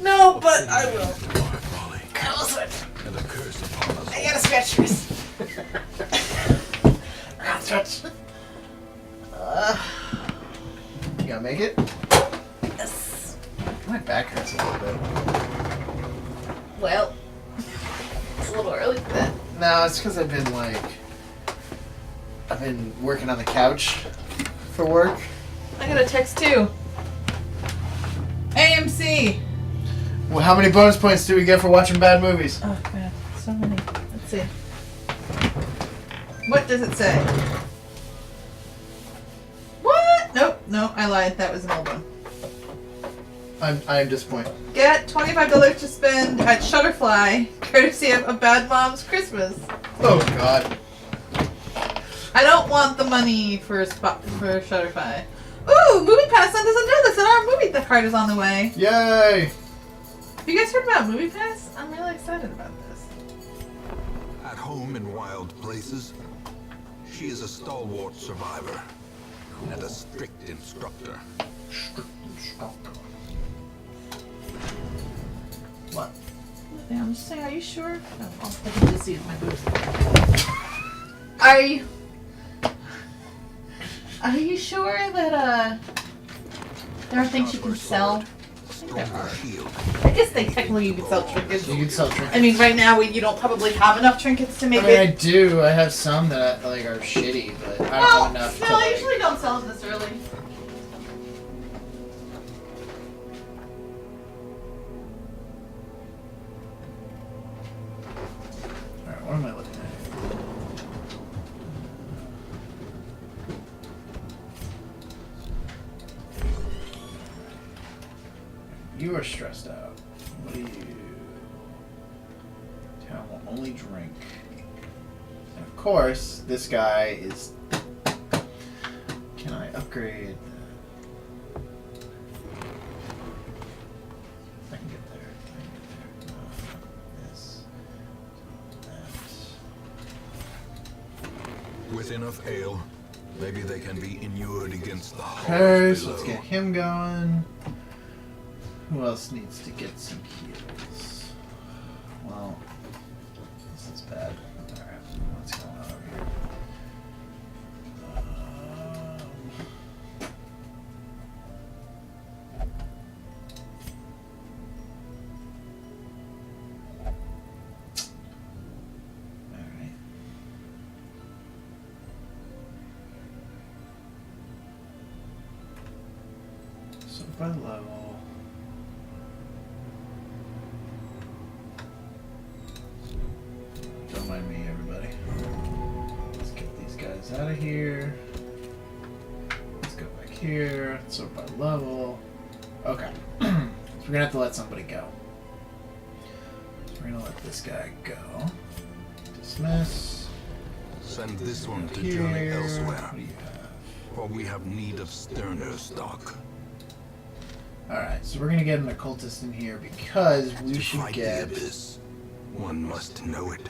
Speaker 1: No, but I will.
Speaker 2: of our folly
Speaker 1: I will switch.
Speaker 2: and a curse upon us
Speaker 1: I gotta switch first. I gotta switch.
Speaker 3: You gotta make it?
Speaker 1: Yes.
Speaker 3: My back hurts a little bit.
Speaker 1: Well, it's a little early for that.
Speaker 3: No, it's because I've been working on the couch for work.
Speaker 1: I got a text too. AMC.
Speaker 3: Well, how many bonus points do we get for watching bad movies?
Speaker 1: Oh man, so many. Let's see. What does it say? What? Nope, no, I lied. That was an old one.
Speaker 3: I'm disappointed.
Speaker 1: Get $25 to spend at Shutterfly, courtesy of A Bad Mom's Christmas.
Speaker 3: Oh God.
Speaker 1: I don't want the money for Shutterfly. Ooh, MoviePass sent us a notice that our movie card is on the way.
Speaker 3: Yay!
Speaker 1: Have you guys heard about MoviePass? I'm really excited about this.
Speaker 2: at home in wild places. She is a stalwart survivor and a strict instructor.
Speaker 3: What?
Speaker 1: Nothing, I'm just saying, are you sure? Oh, I can just see my boobs. Are you sure that there are things you can sell?
Speaker 2: Stronger shield.
Speaker 1: I guess they technically you can sell trinkets.
Speaker 3: You can sell trinkets.
Speaker 1: I mean, right now you don't probably have enough trinkets to make
Speaker 3: I mean, I
Speaker 1: it.
Speaker 3: do. I have some that like are shitty, but I don't
Speaker 1: Well,
Speaker 3: have enough
Speaker 1: no,
Speaker 3: to
Speaker 1: I
Speaker 3: like.
Speaker 1: usually don't sell them this early.
Speaker 3: Alright, what am I looking at? You are stressed out. What do you... Town will only drink. And of course, this guy is... Can I upgrade? I can get there. This. That.
Speaker 2: With enough ale, maybe they can be inured against the
Speaker 3: Okay,
Speaker 2: horrors
Speaker 3: so let's
Speaker 2: below.
Speaker 3: get him going. Who else needs to get some heals? Well, this is bad. Alright, what's going on over here? Alright. So by level. Don't mind me, everybody. Let's get these guys out of here. Let's go back here. So by level. Okay. So we're gonna have to let somebody go. So we're gonna let this guy go. Dismiss.
Speaker 2: Send this one to
Speaker 3: Here.
Speaker 2: journey elsewhere,
Speaker 3: What do you have?
Speaker 2: for we have need of sterner stock.
Speaker 3: Alright, so we're gonna get an occultist in here because we
Speaker 2: To
Speaker 3: should
Speaker 2: fight the
Speaker 3: get.
Speaker 2: abyss, one must know it.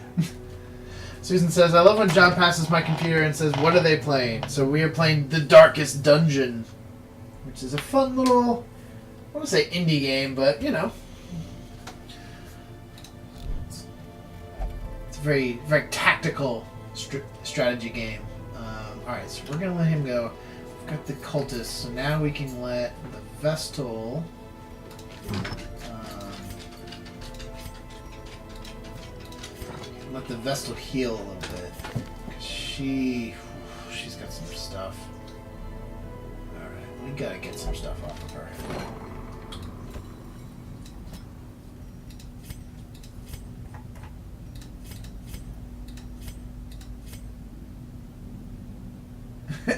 Speaker 3: Susan says, I love when John passes my computer and says, what are they playing? So we are playing The Darkest Dungeon, which is a fun little, I want to say indie game, but, you know. It's a very, very tactical strategy game. Alright, so we're going to let him go. We've got the cultists, so now we can let the Vestal... let the Vestal heal a little bit. 'Cause she's got some stuff. Alright, we gotta get some stuff off of her.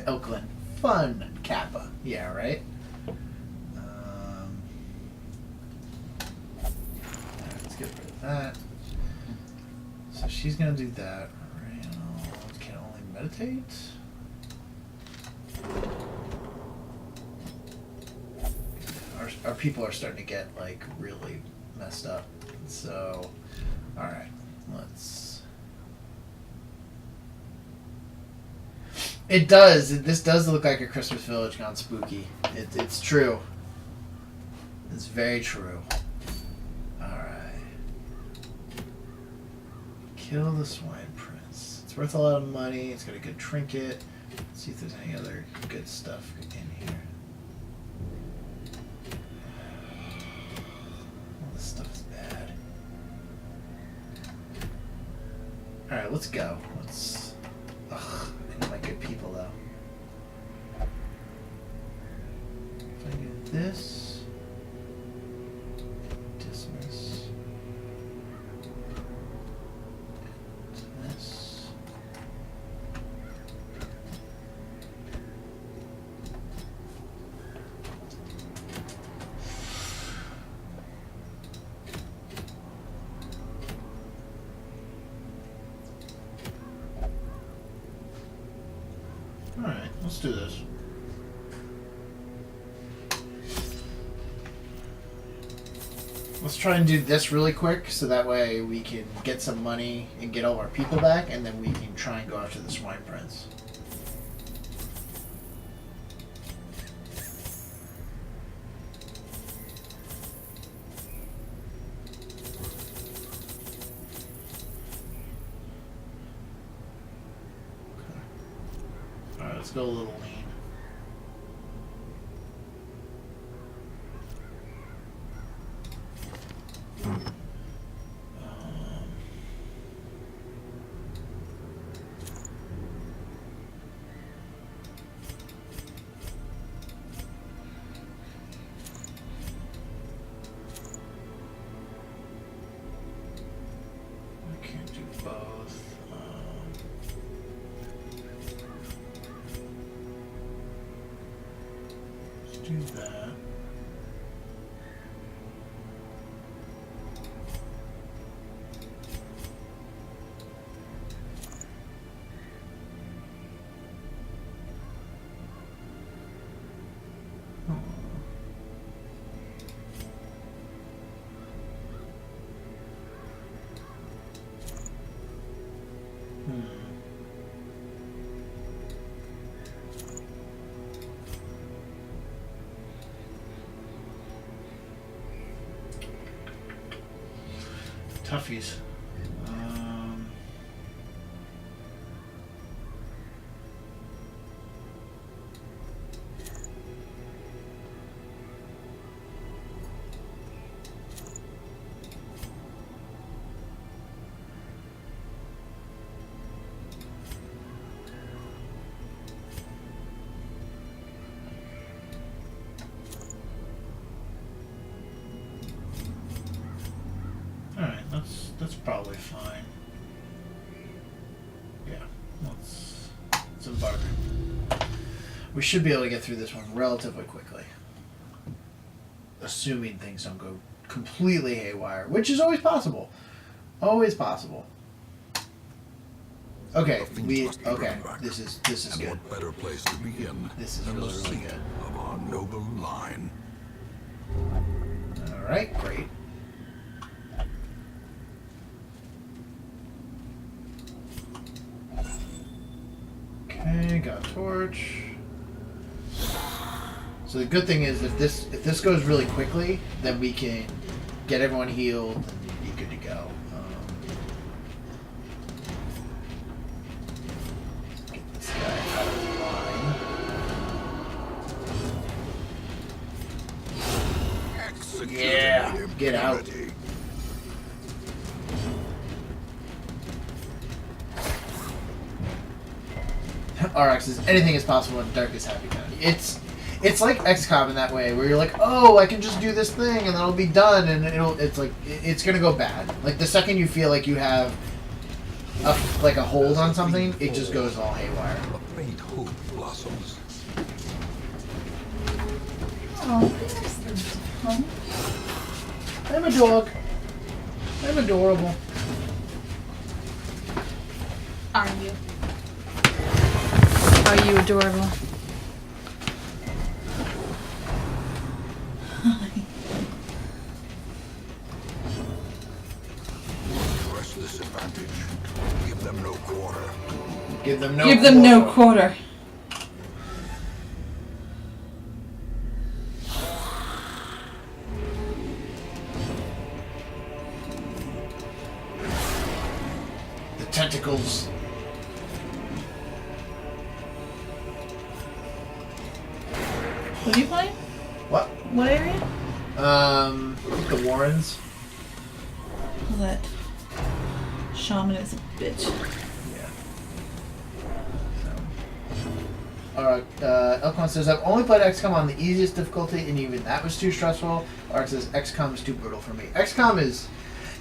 Speaker 3: Oakland. Fun Kappa. Yeah, right? Let's get rid of that. So she's gonna do that. Can only meditate. Our people are starting to get like really messed up. So, all right, let's. It does. This does look like a Christmas village gone spooky. It's true. It's very true. Kill the Swine Prince. It's worth a lot of money. It's got a good trinket. Let's see if there's any other good stuff in here. All this stuff is bad. Alright, let's go. Ugh, I need my good people though. If I do this. Dismiss. Alright, let's do this. Let's try and do this really quick so that way we can get some money and get all our people back, and then we can try and go after the Swine Prince. Alright, let's go a little lean. I can't do both. Do that. Toughies. Alright, that's probably fine. Yeah, let's embark. We should be able to get through this one relatively quickly. Assuming things don't go completely haywire, which is always possible. Always possible. Okay, this is
Speaker 2: And
Speaker 3: good.
Speaker 2: what better place to begin
Speaker 3: This is
Speaker 2: than
Speaker 3: really,
Speaker 2: the
Speaker 3: really
Speaker 2: seat
Speaker 3: good.
Speaker 2: of our noble line?
Speaker 3: Alright, great. got torch. So the good thing is, if this goes really quickly, then we can get everyone healed and be good to go. Get this guy out of line.
Speaker 2: Execute
Speaker 3: Yeah, get out.
Speaker 2: impunity.
Speaker 3: RX is anything is possible in Darkest Happy County. It's like XCOM in that way, where you're like, oh, I can just do this thing and then it'll be done, and it's gonna go bad. Like the second you feel like you have a hold on something, it just goes all haywire.
Speaker 2: A faint hope blossoms.
Speaker 1: Oh,
Speaker 3: I'm a dog. I'm adorable.
Speaker 1: are you? Are you adorable?
Speaker 2: Press this advantage. Give them no quarter.
Speaker 3: Give them no.
Speaker 1: Give them no quarter.
Speaker 3: The tentacles.
Speaker 1: What are you playing?
Speaker 3: What?
Speaker 1: What area?
Speaker 3: The Warrens.
Speaker 1: Oh, that shaman is a bitch.
Speaker 3: Yeah. Alright, Elcon says, I've only played XCOM on the easiest difficulty, and even that was too stressful. Ark says, XCOM is too brutal for me. XCOM is...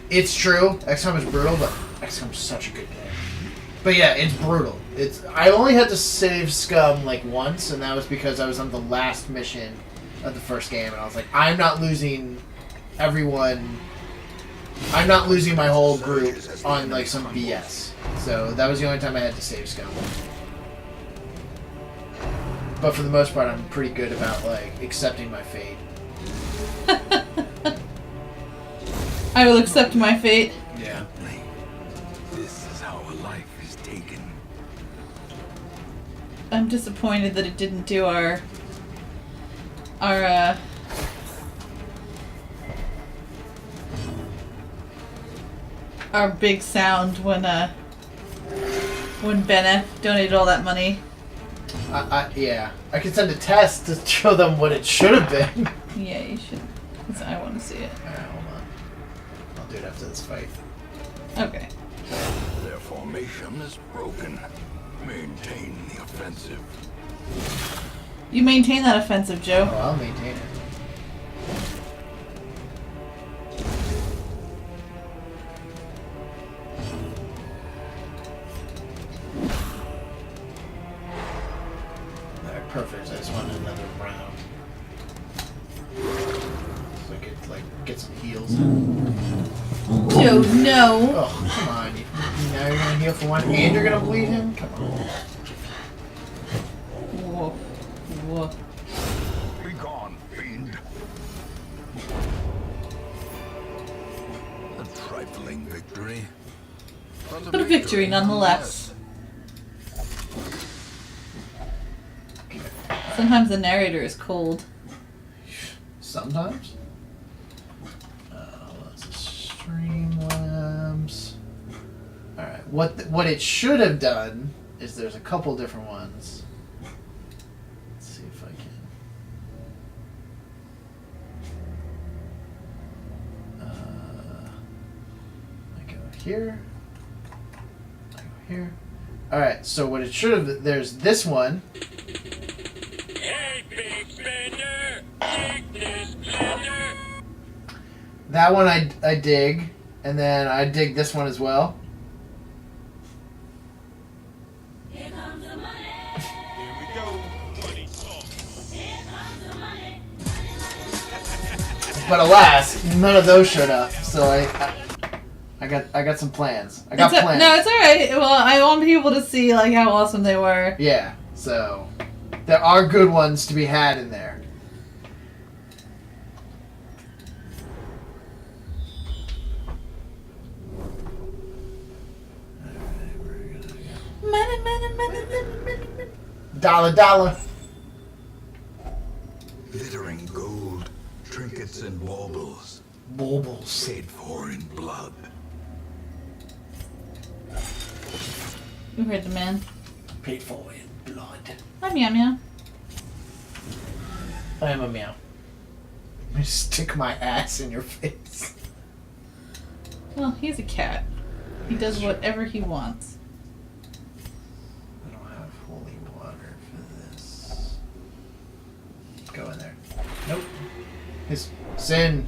Speaker 3: It's true, XCOM is brutal, but XCOM is such a good game. But yeah, it's brutal. I only had to save Scum like once, and that was because I was on the last mission of the first game, and I was like, I'm not losing everyone... I'm not losing my whole group on like some BS. So that was the only time I had to save Scum. But for the most part, I'm pretty good about like accepting my fate.
Speaker 1: I will accept my fate.
Speaker 3: Yeah.
Speaker 2: This is how a life is taken.
Speaker 1: I'm disappointed that it didn't do our big sound when Bennett donated all that money.
Speaker 3: Yeah. I could send a test to show them what it should have been.
Speaker 1: Yeah, you should. 'Cause I want to see it.
Speaker 3: Alright, hold on. I'll do it after this fight.
Speaker 1: Okay.
Speaker 2: Their formation is broken. Maintain the offensive.
Speaker 1: You maintain that offensive,
Speaker 3: Oh,
Speaker 1: Joe.
Speaker 3: I'll maintain it. Alright, perfect. I just wanted another round. So I could, like, get some heals in.
Speaker 1: Joe, no.
Speaker 3: Oh, come on. Now you're gonna heal for one and you're gonna bleed him? Come on.
Speaker 1: Whoa. Whoa.
Speaker 2: Be gone, fiend. A trifling victory.
Speaker 1: But a victory nonetheless. Sometimes the narrator is cold.
Speaker 3: Sometimes. Let's Streamlabs. Alright, what it should have done is there's a couple different ones. Let's see if I can. I go here. I go here. Alright, so what it should have, there's this one.
Speaker 4: Hey, big spender! Take this blender!
Speaker 3: That one I dig, and then I dig this one as well.
Speaker 4: Here we go. Money talk.
Speaker 3: But alas, none of those showed up. So I got some plans. I got plans.
Speaker 1: No, it's alright. Well, I want people to see like how awesome they were.
Speaker 3: Yeah. So there are good ones to be had in there.
Speaker 1: Money, money, money, money, money, money.
Speaker 3: Dollar.
Speaker 2: Glittering gold, trinkets and baubles,
Speaker 3: Baubles.
Speaker 2: paid for in blood.
Speaker 1: You heard the man.
Speaker 3: Paid for in blood.
Speaker 1: Hi, Meow Meow.
Speaker 3: I am a meow. Let me stick my ass in your face.
Speaker 1: Well, he's a cat. He does whatever he wants.
Speaker 3: I don't have holy water for this. Go in there. Nope. His sin.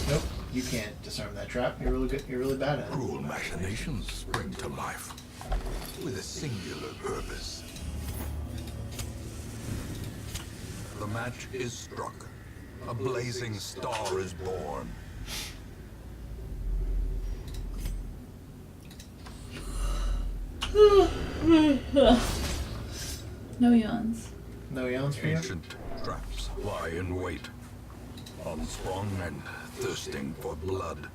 Speaker 3: Nope. You can't disarm that trap. You're really good. You're really bad at it.
Speaker 2: Cruel machinations spring to life with a singular purpose. The match is struck. A blazing star is born.
Speaker 1: No yawns.
Speaker 3: No yawns for you?
Speaker 2: Ancient traps lie in wait, unsprung and thirsting for blood.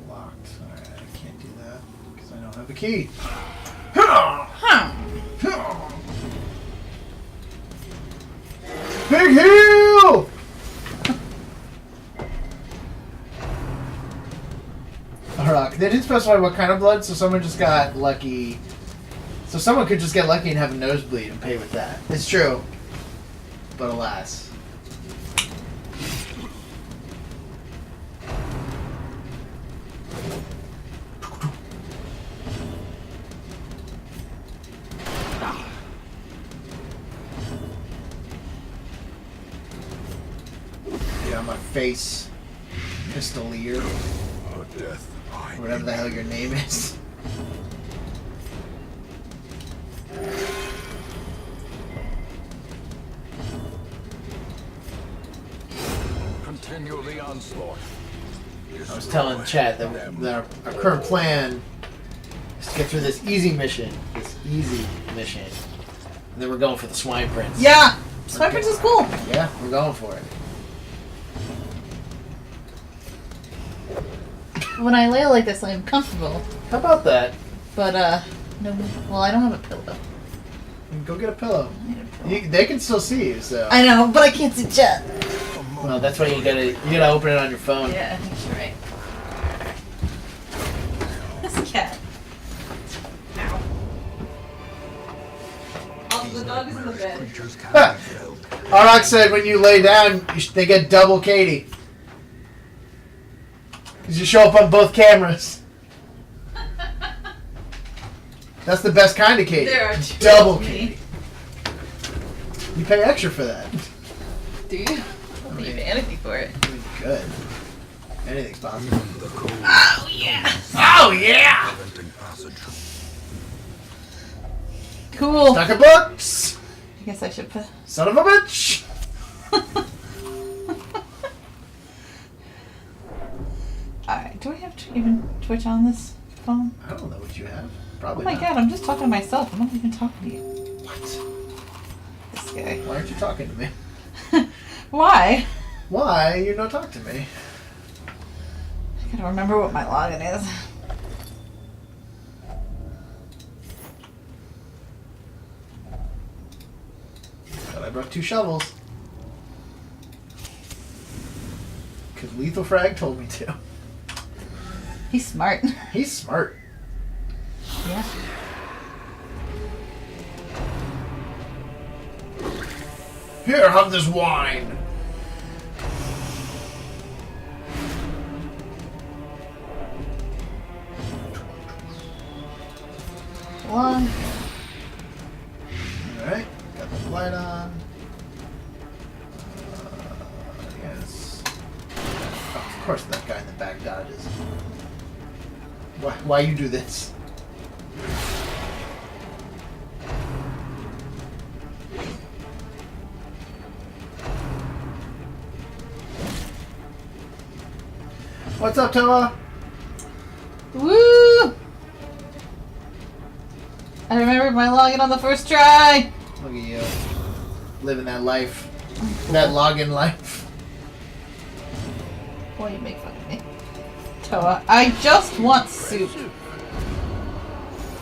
Speaker 3: Locked. Alright, I can't do that because I don't have a key.
Speaker 1: Huh.
Speaker 3: Big heal! Alright, they didn't specify what kind of blood, so someone just got lucky. So someone could just get lucky and have a nosebleed and pay with that. It's true. But alas. Get on my face, Pistolier,
Speaker 2: A death I
Speaker 3: whatever the hell your name is.
Speaker 2: continue the onslaught.
Speaker 3: I was telling chat that our current plan is to get through this easy mission. And then we're going for the Swine Prince.
Speaker 1: Yeah! Swine Prince is cool.
Speaker 3: Yeah, we're going for it.
Speaker 1: When I lay like this, I'm comfortable.
Speaker 3: How about that?
Speaker 1: But, no. Well, I don't have a pillow.
Speaker 3: Go get a pillow. They can still see you, so.
Speaker 1: I know, but I can't see chat.
Speaker 3: Well, that's why you gotta open it on your phone.
Speaker 1: Yeah, I think you're right. This cat. Ow. Also, the dog is in the bed.
Speaker 2: Creatures can
Speaker 3: Ah.
Speaker 2: be felled.
Speaker 3: Arak said when you lay down, they get double Katie. Because you show up on both cameras. That's the best kind of Katie.
Speaker 1: There are two
Speaker 3: Double
Speaker 1: of me.
Speaker 3: Katie. You pay extra for that.
Speaker 1: Do you? I don't think you pay anything for it.
Speaker 3: Good. Anything's possible.
Speaker 2: The cold
Speaker 1: Oh, yeah!
Speaker 3: Oh yeah!
Speaker 2: preventing passage.
Speaker 1: Cool.
Speaker 3: Stack of books!
Speaker 1: I guess I should put...
Speaker 3: Son of a bitch!
Speaker 1: Alright, do I have to even Twitch on this phone?
Speaker 3: I don't know what you have.
Speaker 1: Oh
Speaker 3: Probably
Speaker 1: my
Speaker 3: not.
Speaker 1: god, I'm just talking to myself. I'm not even talking to you.
Speaker 3: What?
Speaker 1: This guy.
Speaker 3: Why aren't you talking to me?
Speaker 1: Why?
Speaker 3: Why you not talk to me?
Speaker 1: I gotta remember what my login is.
Speaker 3: But I brought 2 shovels. Because Lethal Frag told me to.
Speaker 1: He's smart.
Speaker 3: He's smart.
Speaker 1: Yeah.
Speaker 3: Here, have this wine.
Speaker 1: One.
Speaker 3: Alright, got the light on. Yes. Oh, of course that guy in the back dodges. Why you do this? What's up, Toa?
Speaker 1: Woo! I remembered my login on the first try.
Speaker 3: Look at you. Living that life. That login life.
Speaker 1: Boy, you make fun of me. Toa, I just want soup.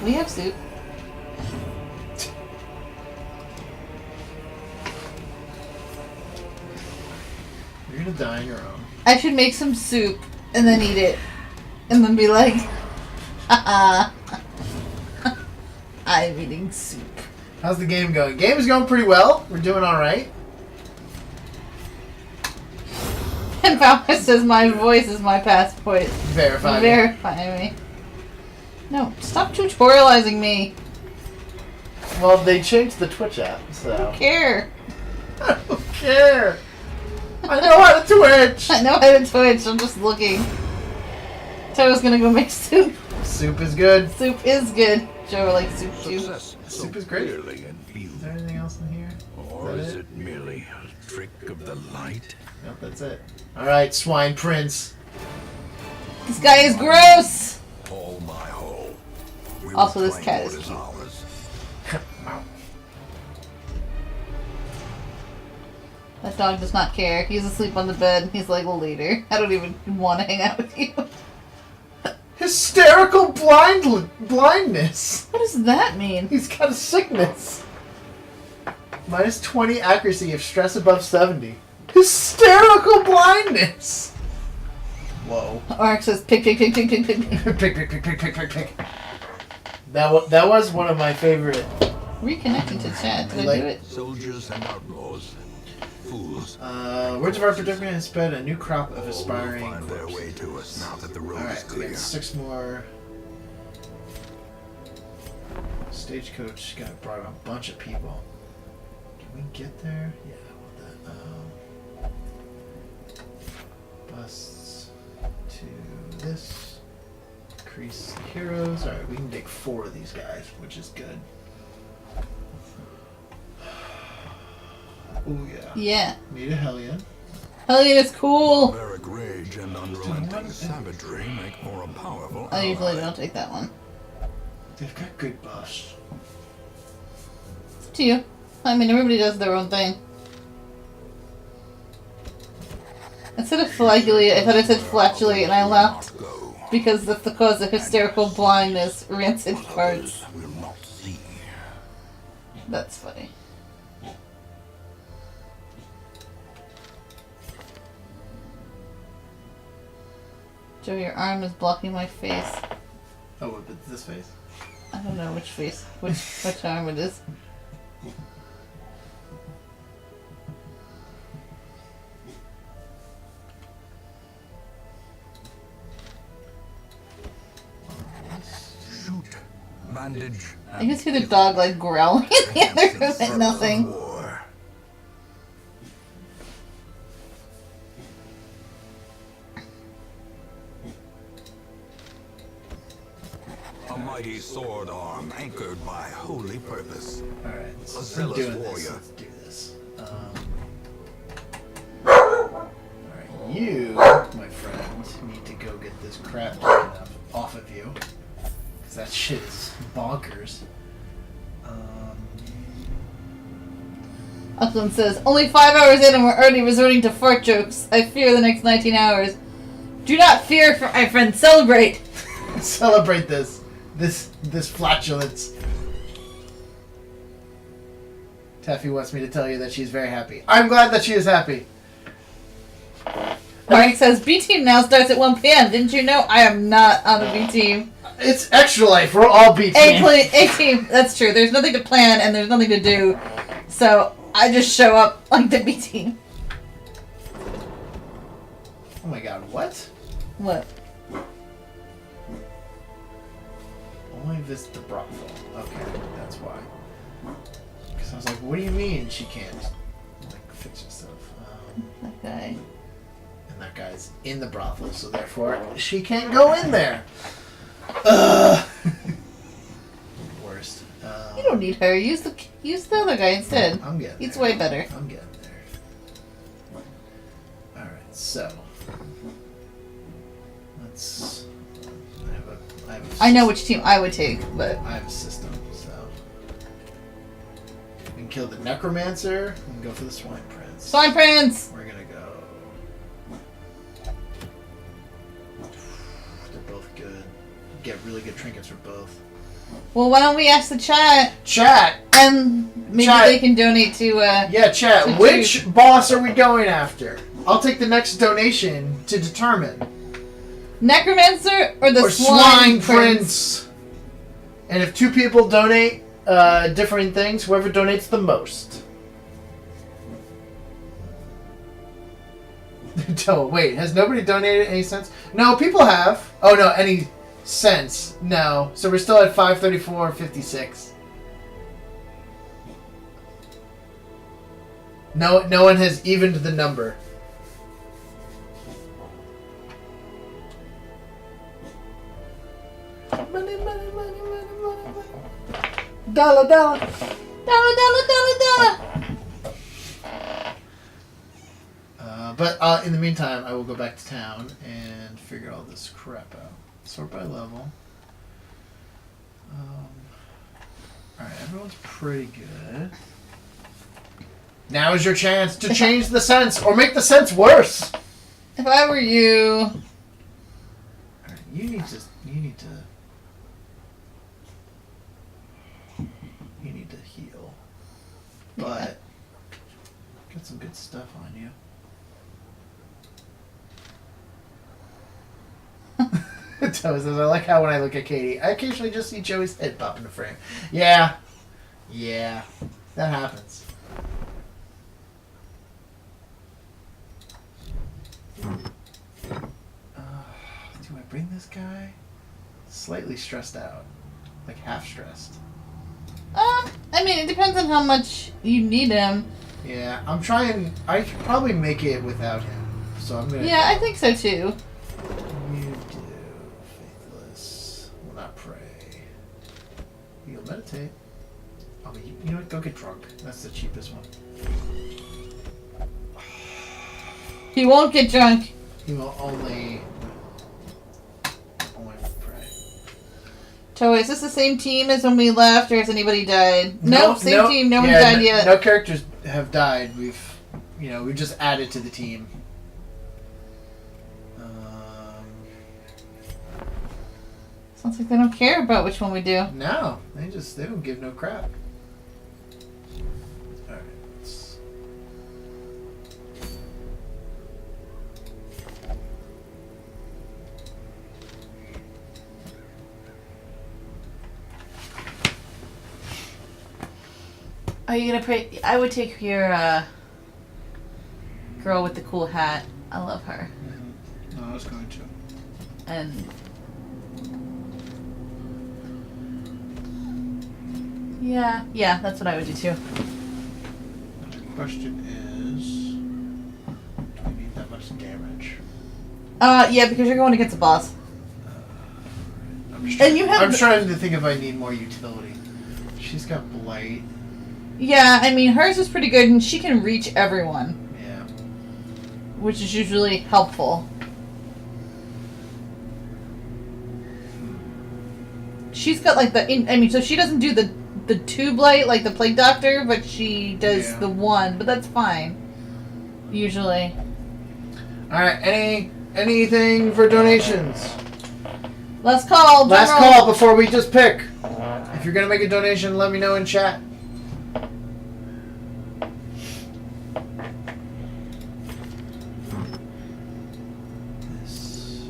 Speaker 1: We have soup.
Speaker 3: You're gonna die on your own.
Speaker 1: I should make some soup and then eat it. And then be like, I'm eating soup.
Speaker 3: How's the game going? Game is going pretty well. We're doing alright.
Speaker 1: And Falcon says my voice is my passport.
Speaker 3: Verify.
Speaker 1: Verify me. No, stop tutorializing me.
Speaker 3: Well, they changed the Twitch app, so.
Speaker 1: Care.
Speaker 3: I don't care. I know how to Twitch.
Speaker 1: I know how to Twitch. I'm just looking. Toa's gonna go make soup.
Speaker 3: Soup is good.
Speaker 1: Soup is good. Joe likes soup too.
Speaker 2: Success
Speaker 3: Soup is great.
Speaker 2: clearly in view.
Speaker 3: Is there anything else in here?
Speaker 2: Or
Speaker 3: Is
Speaker 2: is
Speaker 3: that
Speaker 2: it merely a trick of the light?
Speaker 3: Nope, that's it. Alright, Swine Prince.
Speaker 1: This guy is gross.
Speaker 2: All my whole. We will
Speaker 1: Also, this
Speaker 2: claim
Speaker 1: cat
Speaker 2: what
Speaker 1: is cute.
Speaker 2: ours.
Speaker 1: That dog does not care. He's asleep on the bed. He's like, later. I don't even want to hang out with you.
Speaker 3: Hysterical blindness.
Speaker 1: What does that mean?
Speaker 3: He's got a sickness. Minus 20 accuracy if stress above 70. Hysterical blindness. Whoa.
Speaker 1: Ark says, pick, pick, pick, pick, pick, pick, pick.
Speaker 3: pick. That was one of my favorite.
Speaker 1: Reconnecting to chat. Did I
Speaker 3: Like-
Speaker 1: do it?
Speaker 2: Soldiers and outlaws. Fools.
Speaker 3: Words of our predicament has spread a new crop of
Speaker 2: All will
Speaker 3: aspiring.
Speaker 2: find their way to us now that the road is
Speaker 3: Alright, we
Speaker 2: clear.
Speaker 3: got 6 more. Stagecoach brought a bunch of people. Can we get there? Yeah, I want that. Busts to this. Increase heroes. Alright, we can take 4 of these guys, which is good. Oh yeah.
Speaker 1: Yeah.
Speaker 3: Need a Hellion.
Speaker 1: Hellion is cool.
Speaker 2: Barbaric rage and unrelenting savagery make for a powerful
Speaker 1: I usually
Speaker 2: ally.
Speaker 1: don't take that one.
Speaker 3: They've got good buffs.
Speaker 1: It's up to you. I mean, everybody does their own thing. Instead of flagellate, I thought I said flatulate, and I laughed
Speaker 2: Go.
Speaker 1: because that's the cause of hysterical blindness, rancid farts.
Speaker 2: Others will not see.
Speaker 1: That's funny. Joe, your arm is blocking my face.
Speaker 3: Oh, what, it's this face?
Speaker 1: I don't know which face, which arm it is.
Speaker 2: Shoot. Bandage.
Speaker 1: I can see the dog like growling in the other room at nothing.
Speaker 2: War. A mighty sword arm anchored by holy purpose.
Speaker 3: Alright, so
Speaker 2: A
Speaker 3: if we're
Speaker 2: zealous
Speaker 3: doing this,
Speaker 2: warrior.
Speaker 3: let's do this. Alright, you, my friend, need to go get this crap taken off of you. Because that shit is bonkers.
Speaker 1: Upland says, only 5 hours in and we're already resorting to fart jokes. I fear the next 19 hours. Do not fear, for my friend. Celebrate.
Speaker 3: Celebrate this flatulence. Taffy wants me to tell you that she's very happy. I'm glad that she is happy.
Speaker 1: Mark says, B team now starts at 1 p.m. Didn't you know? I am not on the B team.
Speaker 3: It's extra life. We're all beat team.
Speaker 1: A team. That's true. There's nothing to plan and there's nothing to do. So I just show up like the B team.
Speaker 3: Oh my god, what?
Speaker 1: What?
Speaker 3: Only visit the brothel. Okay, that's why. Because I was like, what do you mean she can't, like, fix herself?
Speaker 1: That guy.
Speaker 3: And that guy's in the brothel, so therefore she can't go in there. Ugh. Worst.
Speaker 1: You don't need her. Use the other guy instead.
Speaker 3: I'm getting
Speaker 1: It's
Speaker 3: there.
Speaker 1: way better.
Speaker 3: I'm getting there. Alright, so. Let's.
Speaker 1: I know which team I would take, but
Speaker 3: I have a system, so. We can kill the Necromancer, we can go for the Swine Prince.
Speaker 1: Swine Prince.
Speaker 3: We're gonna go. really good trinkets for both.
Speaker 1: Well, why don't we ask the chat
Speaker 3: Chat!
Speaker 1: and maybe
Speaker 3: Chat.
Speaker 1: they can donate to.
Speaker 3: Yeah, chat.
Speaker 1: To
Speaker 3: Which
Speaker 1: choose.
Speaker 3: boss are we going after? I'll take the next donation to determine.
Speaker 1: Necromancer or the
Speaker 3: Or
Speaker 1: Swine
Speaker 3: Swine Prince. And if 2 people donate different things, whoever donates the most. Don't wait. Has nobody donated any cents? No, people have. Oh no, any cents? No. So we're still at 534.56. No one has evened the number. Money, money, money, money, money, money. Dollar, dollar.
Speaker 1: Dollar, dollar, dollar, dollar.
Speaker 3: But in the meantime, I will go back to town and figure all this crap out. Sort by level. Alright, everyone's pretty good. Now is your chance to change the sense or make the sense worse.
Speaker 1: If I were you,
Speaker 3: Alright, you need to heal. But got some good stuff on you. Joey says, I like how when I look at Katie, I occasionally just see Joey's head pop in the frame. Yeah. Yeah. That happens. Do I bring this guy? Slightly stressed out. Like half stressed.
Speaker 1: I mean, it depends on how much you need him.
Speaker 3: Yeah, I'm trying. I could probably make it without him. So I'm gonna.
Speaker 1: Yeah, I think so too.
Speaker 3: You do. Faithless. Will not pray. You'll meditate. Oh, but you know what? Go get drunk. That's the cheapest one.
Speaker 1: He won't get drunk.
Speaker 3: He will only pray.
Speaker 1: Toei, is this the same team as when we left, or has anybody died? Nope, same team. No one's died yet.
Speaker 3: No characters have died. We've just added to the team.
Speaker 1: Sounds like they don't care about which one we do.
Speaker 3: No, they don't give no crap. All right.
Speaker 1: Are you gonna pray? I would take your girl with the cool hat. I love her.
Speaker 3: No, I was going to.
Speaker 1: And yeah, that's what I would do too.
Speaker 3: The question is, do we need that much damage?
Speaker 1: Yeah, because you're going against a boss.
Speaker 3: I'm just
Speaker 1: And you have
Speaker 3: I'm
Speaker 1: the-
Speaker 3: trying to think if I need more utility. She's got blight.
Speaker 1: Yeah, I mean hers is pretty good, and she can reach everyone,
Speaker 3: Yeah.
Speaker 1: which is usually helpful. She's got like so she doesn't do the 2 blight like the plague doctor, but she does
Speaker 3: Yeah.
Speaker 1: the 1, but that's fine. Usually.
Speaker 3: All right. Anything for donations?
Speaker 1: Last call. drum
Speaker 3: Last
Speaker 1: roll.
Speaker 3: call before we just pick. If you're gonna make a donation, let me know in chat. This.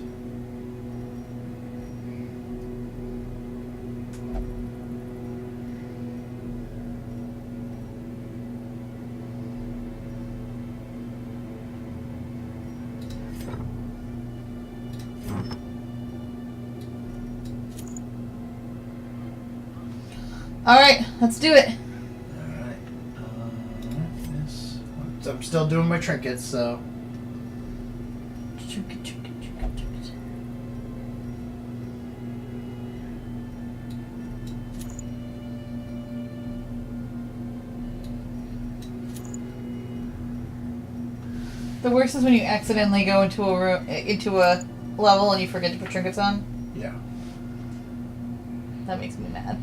Speaker 1: All right, let's do it.
Speaker 3: Alright. This. I'm still doing my trinkets, so.
Speaker 1: The worst is when you accidentally go into a room, into a level and you forget to put trinkets on.
Speaker 3: Yeah.
Speaker 1: That makes me mad.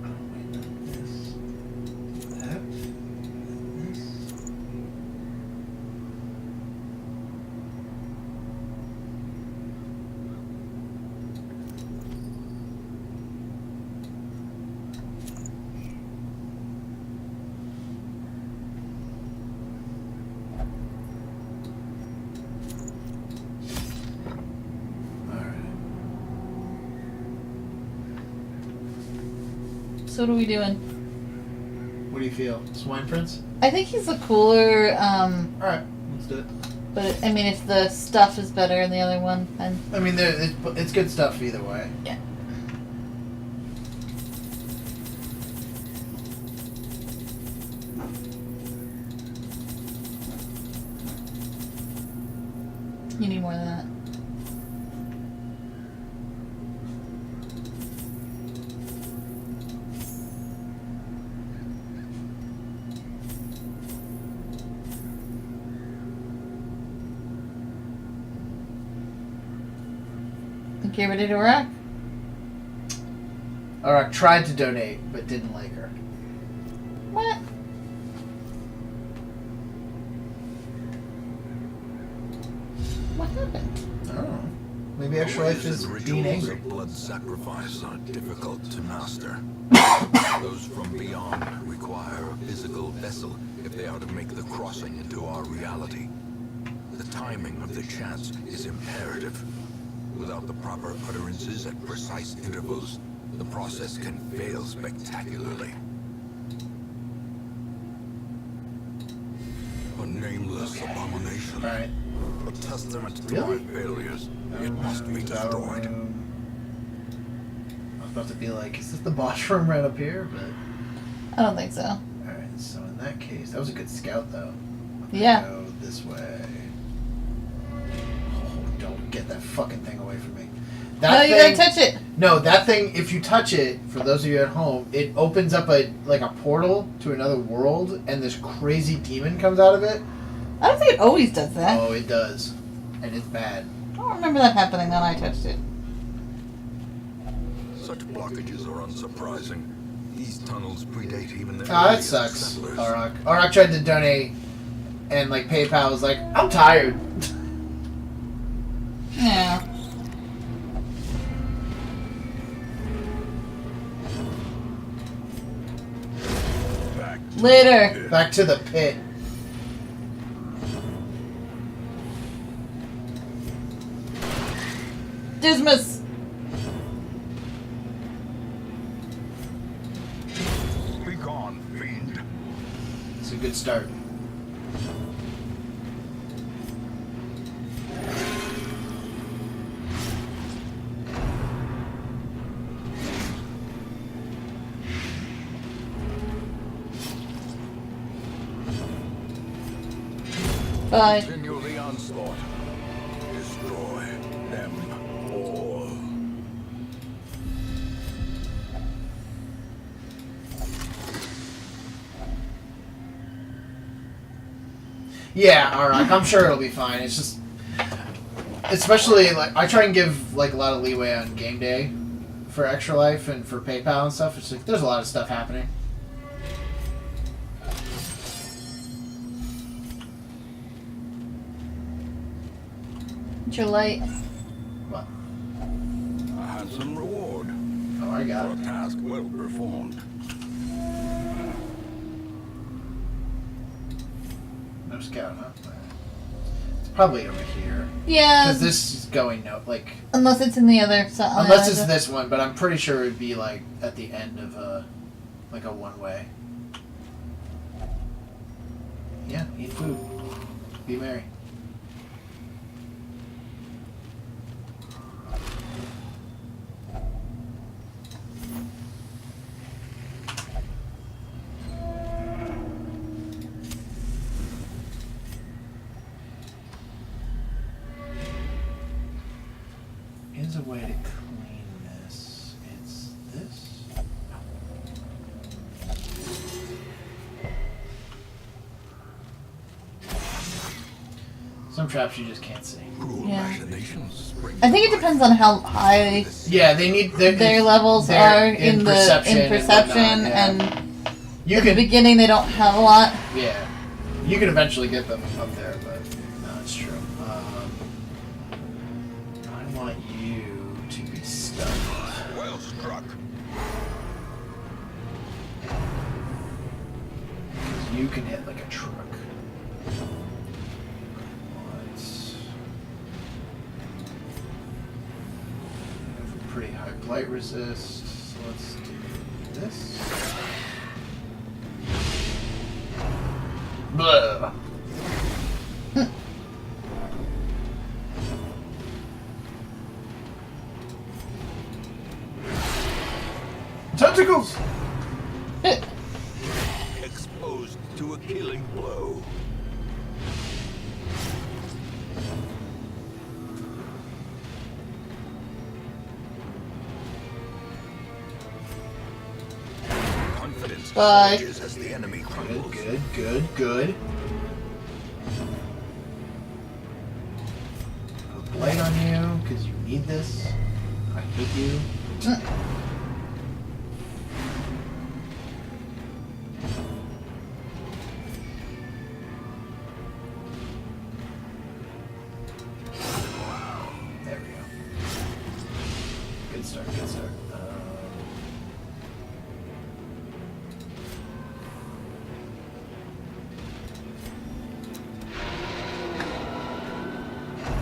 Speaker 3: Oh, wait, not this. That.
Speaker 1: So what are we doing?
Speaker 3: What do you feel? Swine Prince?
Speaker 1: I think he's the cooler,
Speaker 3: Alright, let's do it.
Speaker 1: but I mean, if the stuff is better in the other one, then
Speaker 3: I mean, it's good stuff either way.
Speaker 1: yeah. You need more than that. Think you're ready to rock?
Speaker 3: Alright, tried to donate, but didn't like her.
Speaker 1: What? What happened?
Speaker 3: I don't know. Maybe Extra Life is being
Speaker 2: Rituals
Speaker 3: angry.
Speaker 2: of blood sacrifice are difficult to master. Those from beyond require a physical vessel if they are to make the crossing into our reality. The timing of the chants is imperative. Without the proper utterances at precise intervals, the process can fail spectacularly. A nameless abomination.
Speaker 3: Alright.
Speaker 2: A testament to
Speaker 3: Really?
Speaker 2: my failures. It must be destroyed.
Speaker 3: I was about to be like, is this the boss room right up here? But
Speaker 1: I don't think so.
Speaker 3: alright, so in that case, that was a good scout though. I'm gonna
Speaker 1: Yeah.
Speaker 3: Go this way. Oh, don't get that fucking thing away from me.
Speaker 1: Oh, you gotta touch it.
Speaker 3: No, that thing. If you touch it, for those of you at home, it opens up a portal to another world, and this crazy demon comes out of it.
Speaker 1: I don't think it always does that.
Speaker 3: Oh, it does, and it's bad.
Speaker 1: I don't remember that happening when I touched it.
Speaker 2: Such blockages are unsurprising. These tunnels predate even the
Speaker 3: Ah, that
Speaker 2: earliest
Speaker 3: sucks.
Speaker 2: settlers.
Speaker 3: Auroch tried to donate, and like PayPal was like, I'm tired.
Speaker 1: Yeah.
Speaker 2: Back
Speaker 1: Later.
Speaker 3: Back to the pit.
Speaker 1: Dismas.
Speaker 2: Be gone, fiend.
Speaker 3: It's a good start.
Speaker 1: Bye.
Speaker 2: Continue the onslaught. Destroy them all.
Speaker 3: Yeah, Auroch, I'm sure it'll be fine. It's just, especially like I try and give like a lot of leeway on game day for Extra Life and for PayPal and stuff. It's like there's a lot of stuff happening.
Speaker 1: What's your light?
Speaker 3: What?
Speaker 2: A handsome reward
Speaker 3: Oh, I got
Speaker 2: for
Speaker 3: it.
Speaker 2: a task well performed.
Speaker 3: No scout, huh? It's probably over here.
Speaker 1: Yeah.
Speaker 3: Because this is going no, like,
Speaker 1: Unless it's in the other side.
Speaker 3: unless it's this one, but I'm pretty sure it would be like at the end of a, like a one-way. Yeah, eat food. Be merry. Here's a way to clean this. It's this. Some traps you just can't see.
Speaker 2: Cruel
Speaker 1: Yeah.
Speaker 2: machinations spring
Speaker 1: I think it depends on how high
Speaker 3: Yeah, they need
Speaker 1: their levels
Speaker 3: they're
Speaker 1: are in perception
Speaker 3: and whatnot, yeah.
Speaker 1: and
Speaker 3: you
Speaker 1: at the
Speaker 3: can
Speaker 1: beginning they don't have a lot.
Speaker 3: yeah, you can eventually get them up there, but no, it's true. I want you to be stunned.
Speaker 2: well struck.
Speaker 3: You can hit like a truck. You have a pretty high blight resist, so let's do this. Blah. Tentacles!
Speaker 2: Exposed to a killing blow. Confidence
Speaker 1: Bye.
Speaker 2: surges as the enemy
Speaker 3: Good,
Speaker 2: crumbles.
Speaker 3: good, good, good. Put blight on you, because you need this. I hate you. There we go. Good start, good start.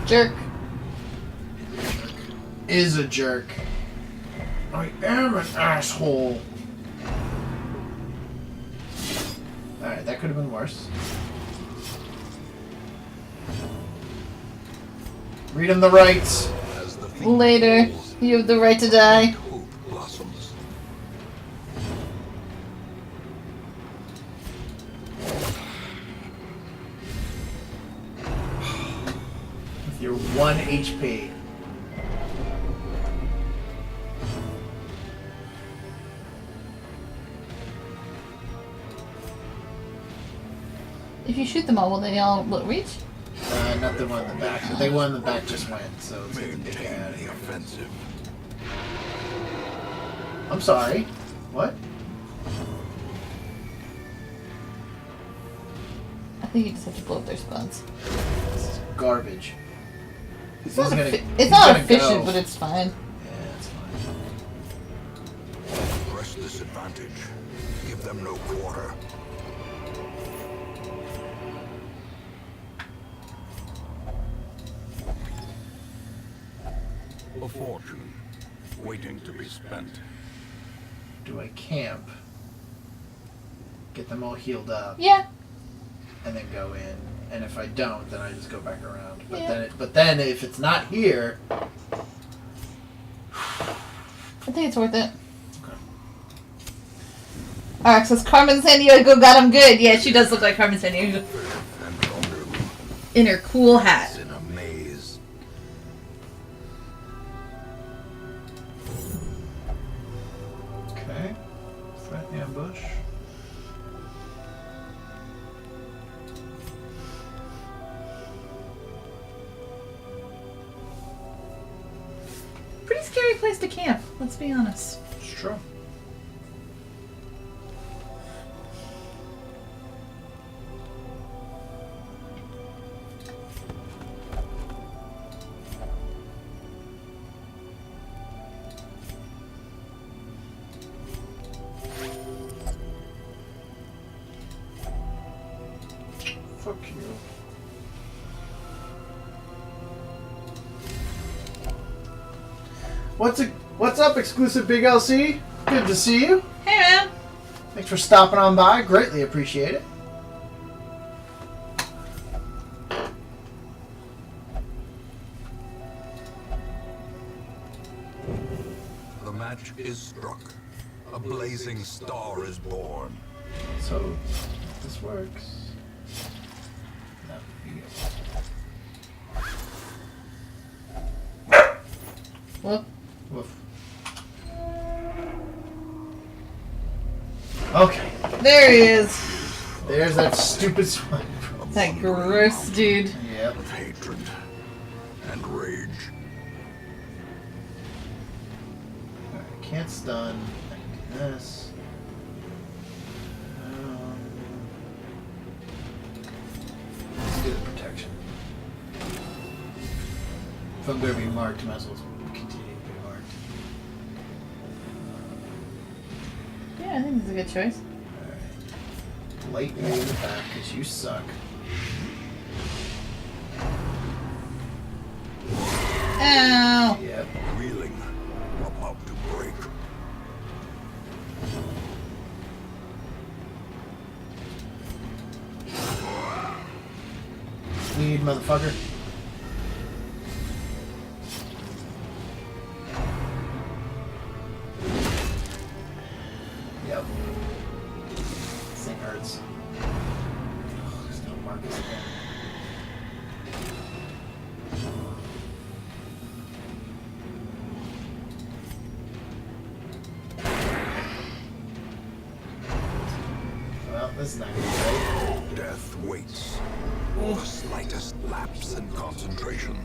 Speaker 1: Jerk.
Speaker 3: Is a jerk. I am an asshole. Alright, that could have been worse. Read him the rights.
Speaker 2: As the thief
Speaker 1: Later.
Speaker 2: falls,
Speaker 1: You have the right to die.
Speaker 2: hope blossoms.
Speaker 3: With your 1 HP.
Speaker 1: If you shoot them all, will they all reach?
Speaker 3: Not the one in the back. But the one in the back just went, so it's gonna take it out
Speaker 2: Maintain
Speaker 3: of
Speaker 2: the
Speaker 3: here.
Speaker 2: offensive.
Speaker 3: I'm sorry. What?
Speaker 1: I think you just have to blow up their spawns.
Speaker 3: This is garbage.
Speaker 1: It's
Speaker 3: He's
Speaker 1: not,
Speaker 3: gonna-
Speaker 1: it's
Speaker 3: he's
Speaker 1: not
Speaker 3: gonna
Speaker 1: efficient,
Speaker 3: go.
Speaker 1: but it's fine.
Speaker 3: Yeah, it's fine.
Speaker 2: Press this advantage. Give them no quarter. A fortune waiting to be spent.
Speaker 3: Do I camp? Get them all healed up,
Speaker 1: Yeah.
Speaker 3: and then go in. And if I don't, then I just go back around. But
Speaker 1: Yeah.
Speaker 3: then if it's not here,
Speaker 1: I think it's worth it.
Speaker 3: Okay.
Speaker 1: Alright, says Carmen Sandiego got him good. Yeah, she does look like Carmen Sandiego
Speaker 2: And Thunderloop
Speaker 1: in her cool hat.
Speaker 2: is in a maze.
Speaker 3: okay. Threat ambush.
Speaker 1: Pretty scary place to camp, let's be honest.
Speaker 3: It's true. Fuck you. What's up, exclusive Big LC? Good to see you.
Speaker 1: Hey man!
Speaker 3: Thanks for stopping on by. Greatly appreciate it.
Speaker 2: The match is struck. A blazing star is born.
Speaker 3: So, this works. No, you go.
Speaker 1: Whoop.
Speaker 3: Woof. Okay,
Speaker 1: There he is.
Speaker 3: there's that stupid swipe.
Speaker 1: That gross dude.
Speaker 3: Yep.
Speaker 2: Of hatred and rage.
Speaker 3: Alright, can't stun. I can do this. Let's do the protection. If I'm going to be marked, might as well continue to be marked.
Speaker 1: Yeah, I think it's a good choice.
Speaker 3: Alright. Light me in the back, because you suck.
Speaker 1: Ow!
Speaker 3: Yep.
Speaker 2: Reeling. About to break.
Speaker 3: motherfucker. Yep. This thing hurts. Oh, there's no Marcus again. Well, this is not gonna be great.
Speaker 2: Death waits for the slightest lapse in concentration.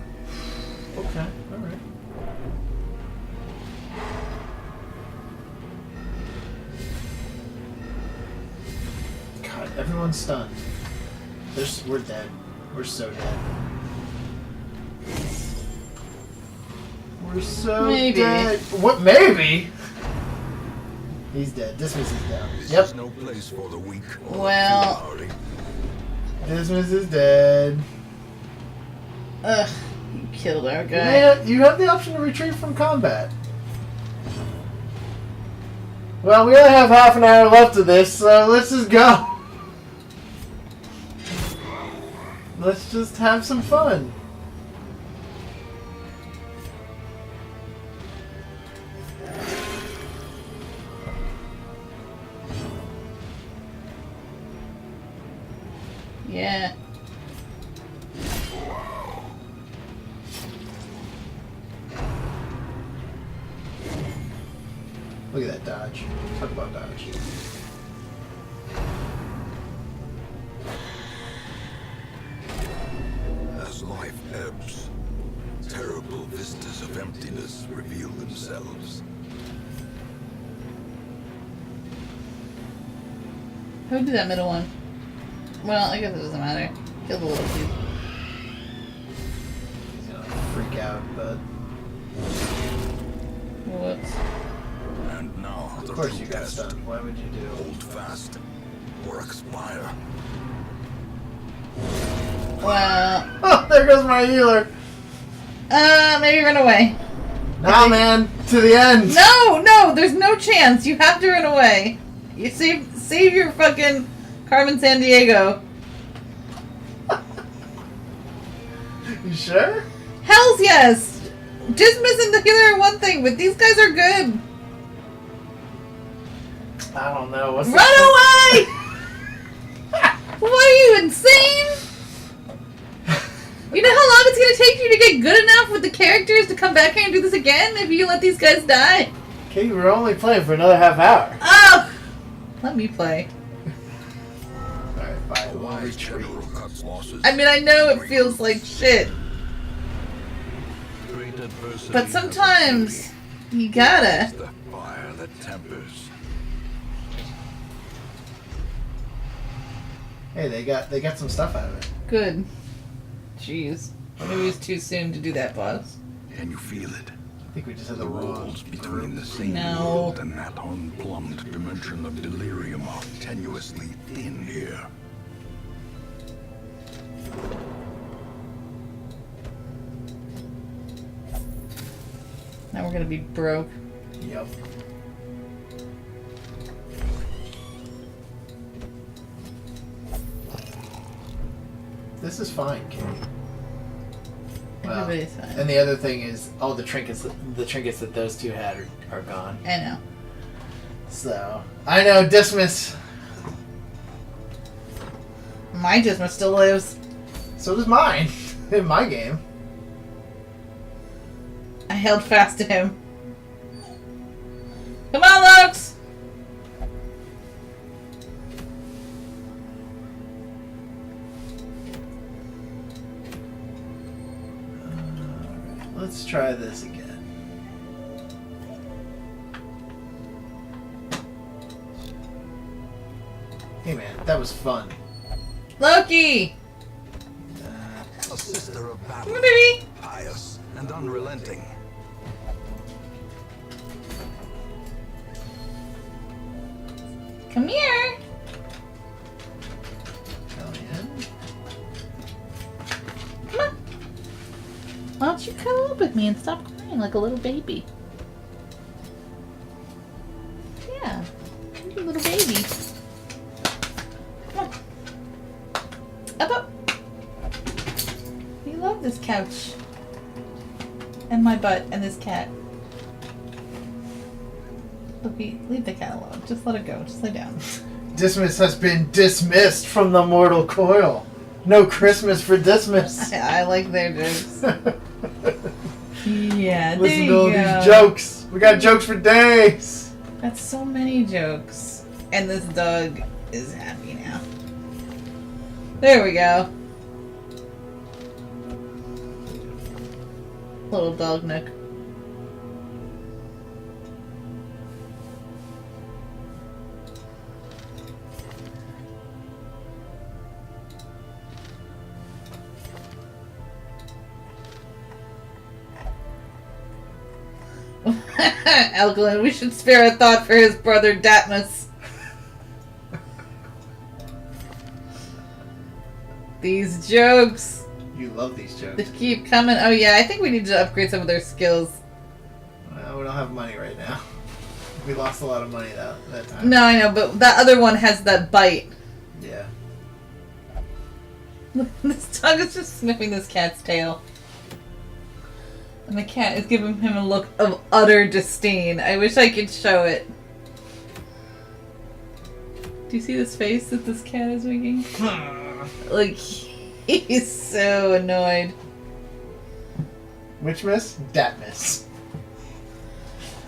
Speaker 3: Okay, alright. God, everyone's stunned. We're dead. We're so dead. We're so
Speaker 1: Maybe.
Speaker 3: dead. What? Maybe? He's dead. Dismiss is down.
Speaker 2: This
Speaker 3: Yep.
Speaker 2: is no place for the weak or
Speaker 1: Well-
Speaker 2: foolhardy.
Speaker 3: Dismiss is dead.
Speaker 1: Ugh, you killed our guy.
Speaker 3: Yeah, you have the option to retreat from combat. Well, we only have half an hour left of this, so let's just go. Let's just have some fun.
Speaker 1: Yeah.
Speaker 3: Look at that dodge. Talk about dodge.
Speaker 2: As life ebbs, terrible vistas of emptiness reveal themselves.
Speaker 1: Who did that middle one? Well, I guess it doesn't matter. Kill the little dude.
Speaker 3: He's gonna freak out, but
Speaker 1: Whoops.
Speaker 2: And now the
Speaker 3: of course
Speaker 2: true
Speaker 3: you got
Speaker 2: test.
Speaker 3: stunned. Why would you do?
Speaker 2: Hold fast or expire.
Speaker 1: Well,
Speaker 3: Oh, there goes my healer.
Speaker 1: maybe run away.
Speaker 3: Nah, man, to the end.
Speaker 1: No, there's no chance. You have to run away. You save your fucking Carmen San Diego.
Speaker 3: You sure?
Speaker 1: Hells yes. Dismiss and the healer are one thing, but these guys are good.
Speaker 3: I don't know. What's
Speaker 1: Run away! What are you, insane? You know how long it's gonna take you to get good enough with the characters to come back here and do this again if you let these guys die?
Speaker 3: Okay, we're only playing for another half hour.
Speaker 1: Oh! Let me play.
Speaker 3: Alright,
Speaker 2: A
Speaker 3: fine.
Speaker 2: wise general cuts losses.
Speaker 1: I mean, I know it feels like shit,
Speaker 2: Great adversity
Speaker 1: but sometimes you gotta.
Speaker 2: is the fire that tempers.
Speaker 3: Hey, they got some stuff out of it.
Speaker 1: Good. Jeez. Maybe it's too soon to do that, boss.
Speaker 2: Can you feel it?
Speaker 3: I think we just had
Speaker 2: The
Speaker 3: the wrong.
Speaker 2: worlds between the same
Speaker 1: No.
Speaker 2: world and that unplumbed dimension of delirium are tenuously thin here.
Speaker 1: Now we're gonna be broke.
Speaker 3: Yep. This is fine, Kitty. Well,
Speaker 1: Everybody's fine.
Speaker 3: and the other thing is, all the trinkets that those two had are gone.
Speaker 1: I know.
Speaker 3: So I know Dismiss.
Speaker 1: My Dismas still lives.
Speaker 3: So does mine in my game.
Speaker 1: I held fast to him. Come on, Lux!
Speaker 3: Let's try this again. Hey man, that was fun.
Speaker 1: Loki!
Speaker 2: A sister of
Speaker 1: Come
Speaker 2: battle,
Speaker 1: on, baby!
Speaker 2: pious and unrelenting.
Speaker 1: Come here!
Speaker 3: Hellion.
Speaker 1: Come on! Why don't you cuddle up with me and stop crying like a little baby? Yeah, you're a little baby. Come on. Up, up. couch. And my butt and this cat. Loki, leave the cat alone. Just let it go. Just lay down.
Speaker 3: Dismas has been dismissed from the mortal coil. No Christmas for Dismas.
Speaker 1: I like their jokes. Yeah, there
Speaker 3: Listen
Speaker 1: you
Speaker 3: to all
Speaker 1: go.
Speaker 3: these jokes. We got jokes for days.
Speaker 1: That's so many jokes. And this dog is happy now. There we go. Little dog nook. Alkaline, we should spare a thought for his brother Datmus. These jokes.
Speaker 3: You love these
Speaker 1: They
Speaker 3: jokes.
Speaker 1: keep coming. Oh yeah, I think we need to upgrade some of their skills.
Speaker 3: Well, we don't have money right now. We lost a lot of money that time.
Speaker 1: No, I know, but that other one has that bite.
Speaker 3: Yeah.
Speaker 1: This dog is just sniffing this cat's tail. And the cat is giving him a look of utter disdain. I wish I could show it. Do you see this face that this cat is making? Like, he's so annoyed.
Speaker 3: Which miss? Datmas.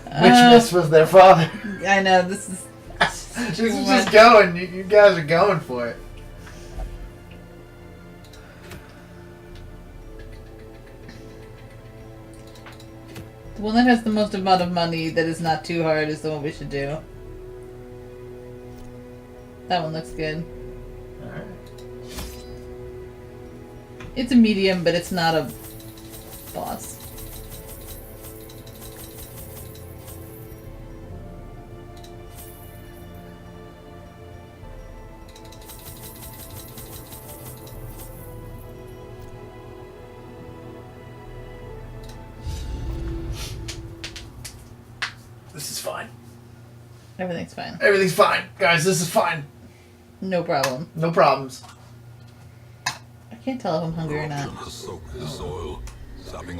Speaker 3: Which
Speaker 1: Uh,
Speaker 3: miss was their father?
Speaker 1: I know, this is...
Speaker 3: This is just going. You guys are going for it.
Speaker 1: The one that has the most amount of money that is not too hard is the one we should do. That one looks good.
Speaker 3: Alright.
Speaker 1: It's a medium, but it's not a boss.
Speaker 3: This is fine.
Speaker 1: Everything's fine.
Speaker 3: Everything's fine. Guys, this is fine.
Speaker 1: No problem.
Speaker 3: No problems.
Speaker 1: I can't tell if I'm hungry or not.
Speaker 2: Corruption has soaked the soil, sapping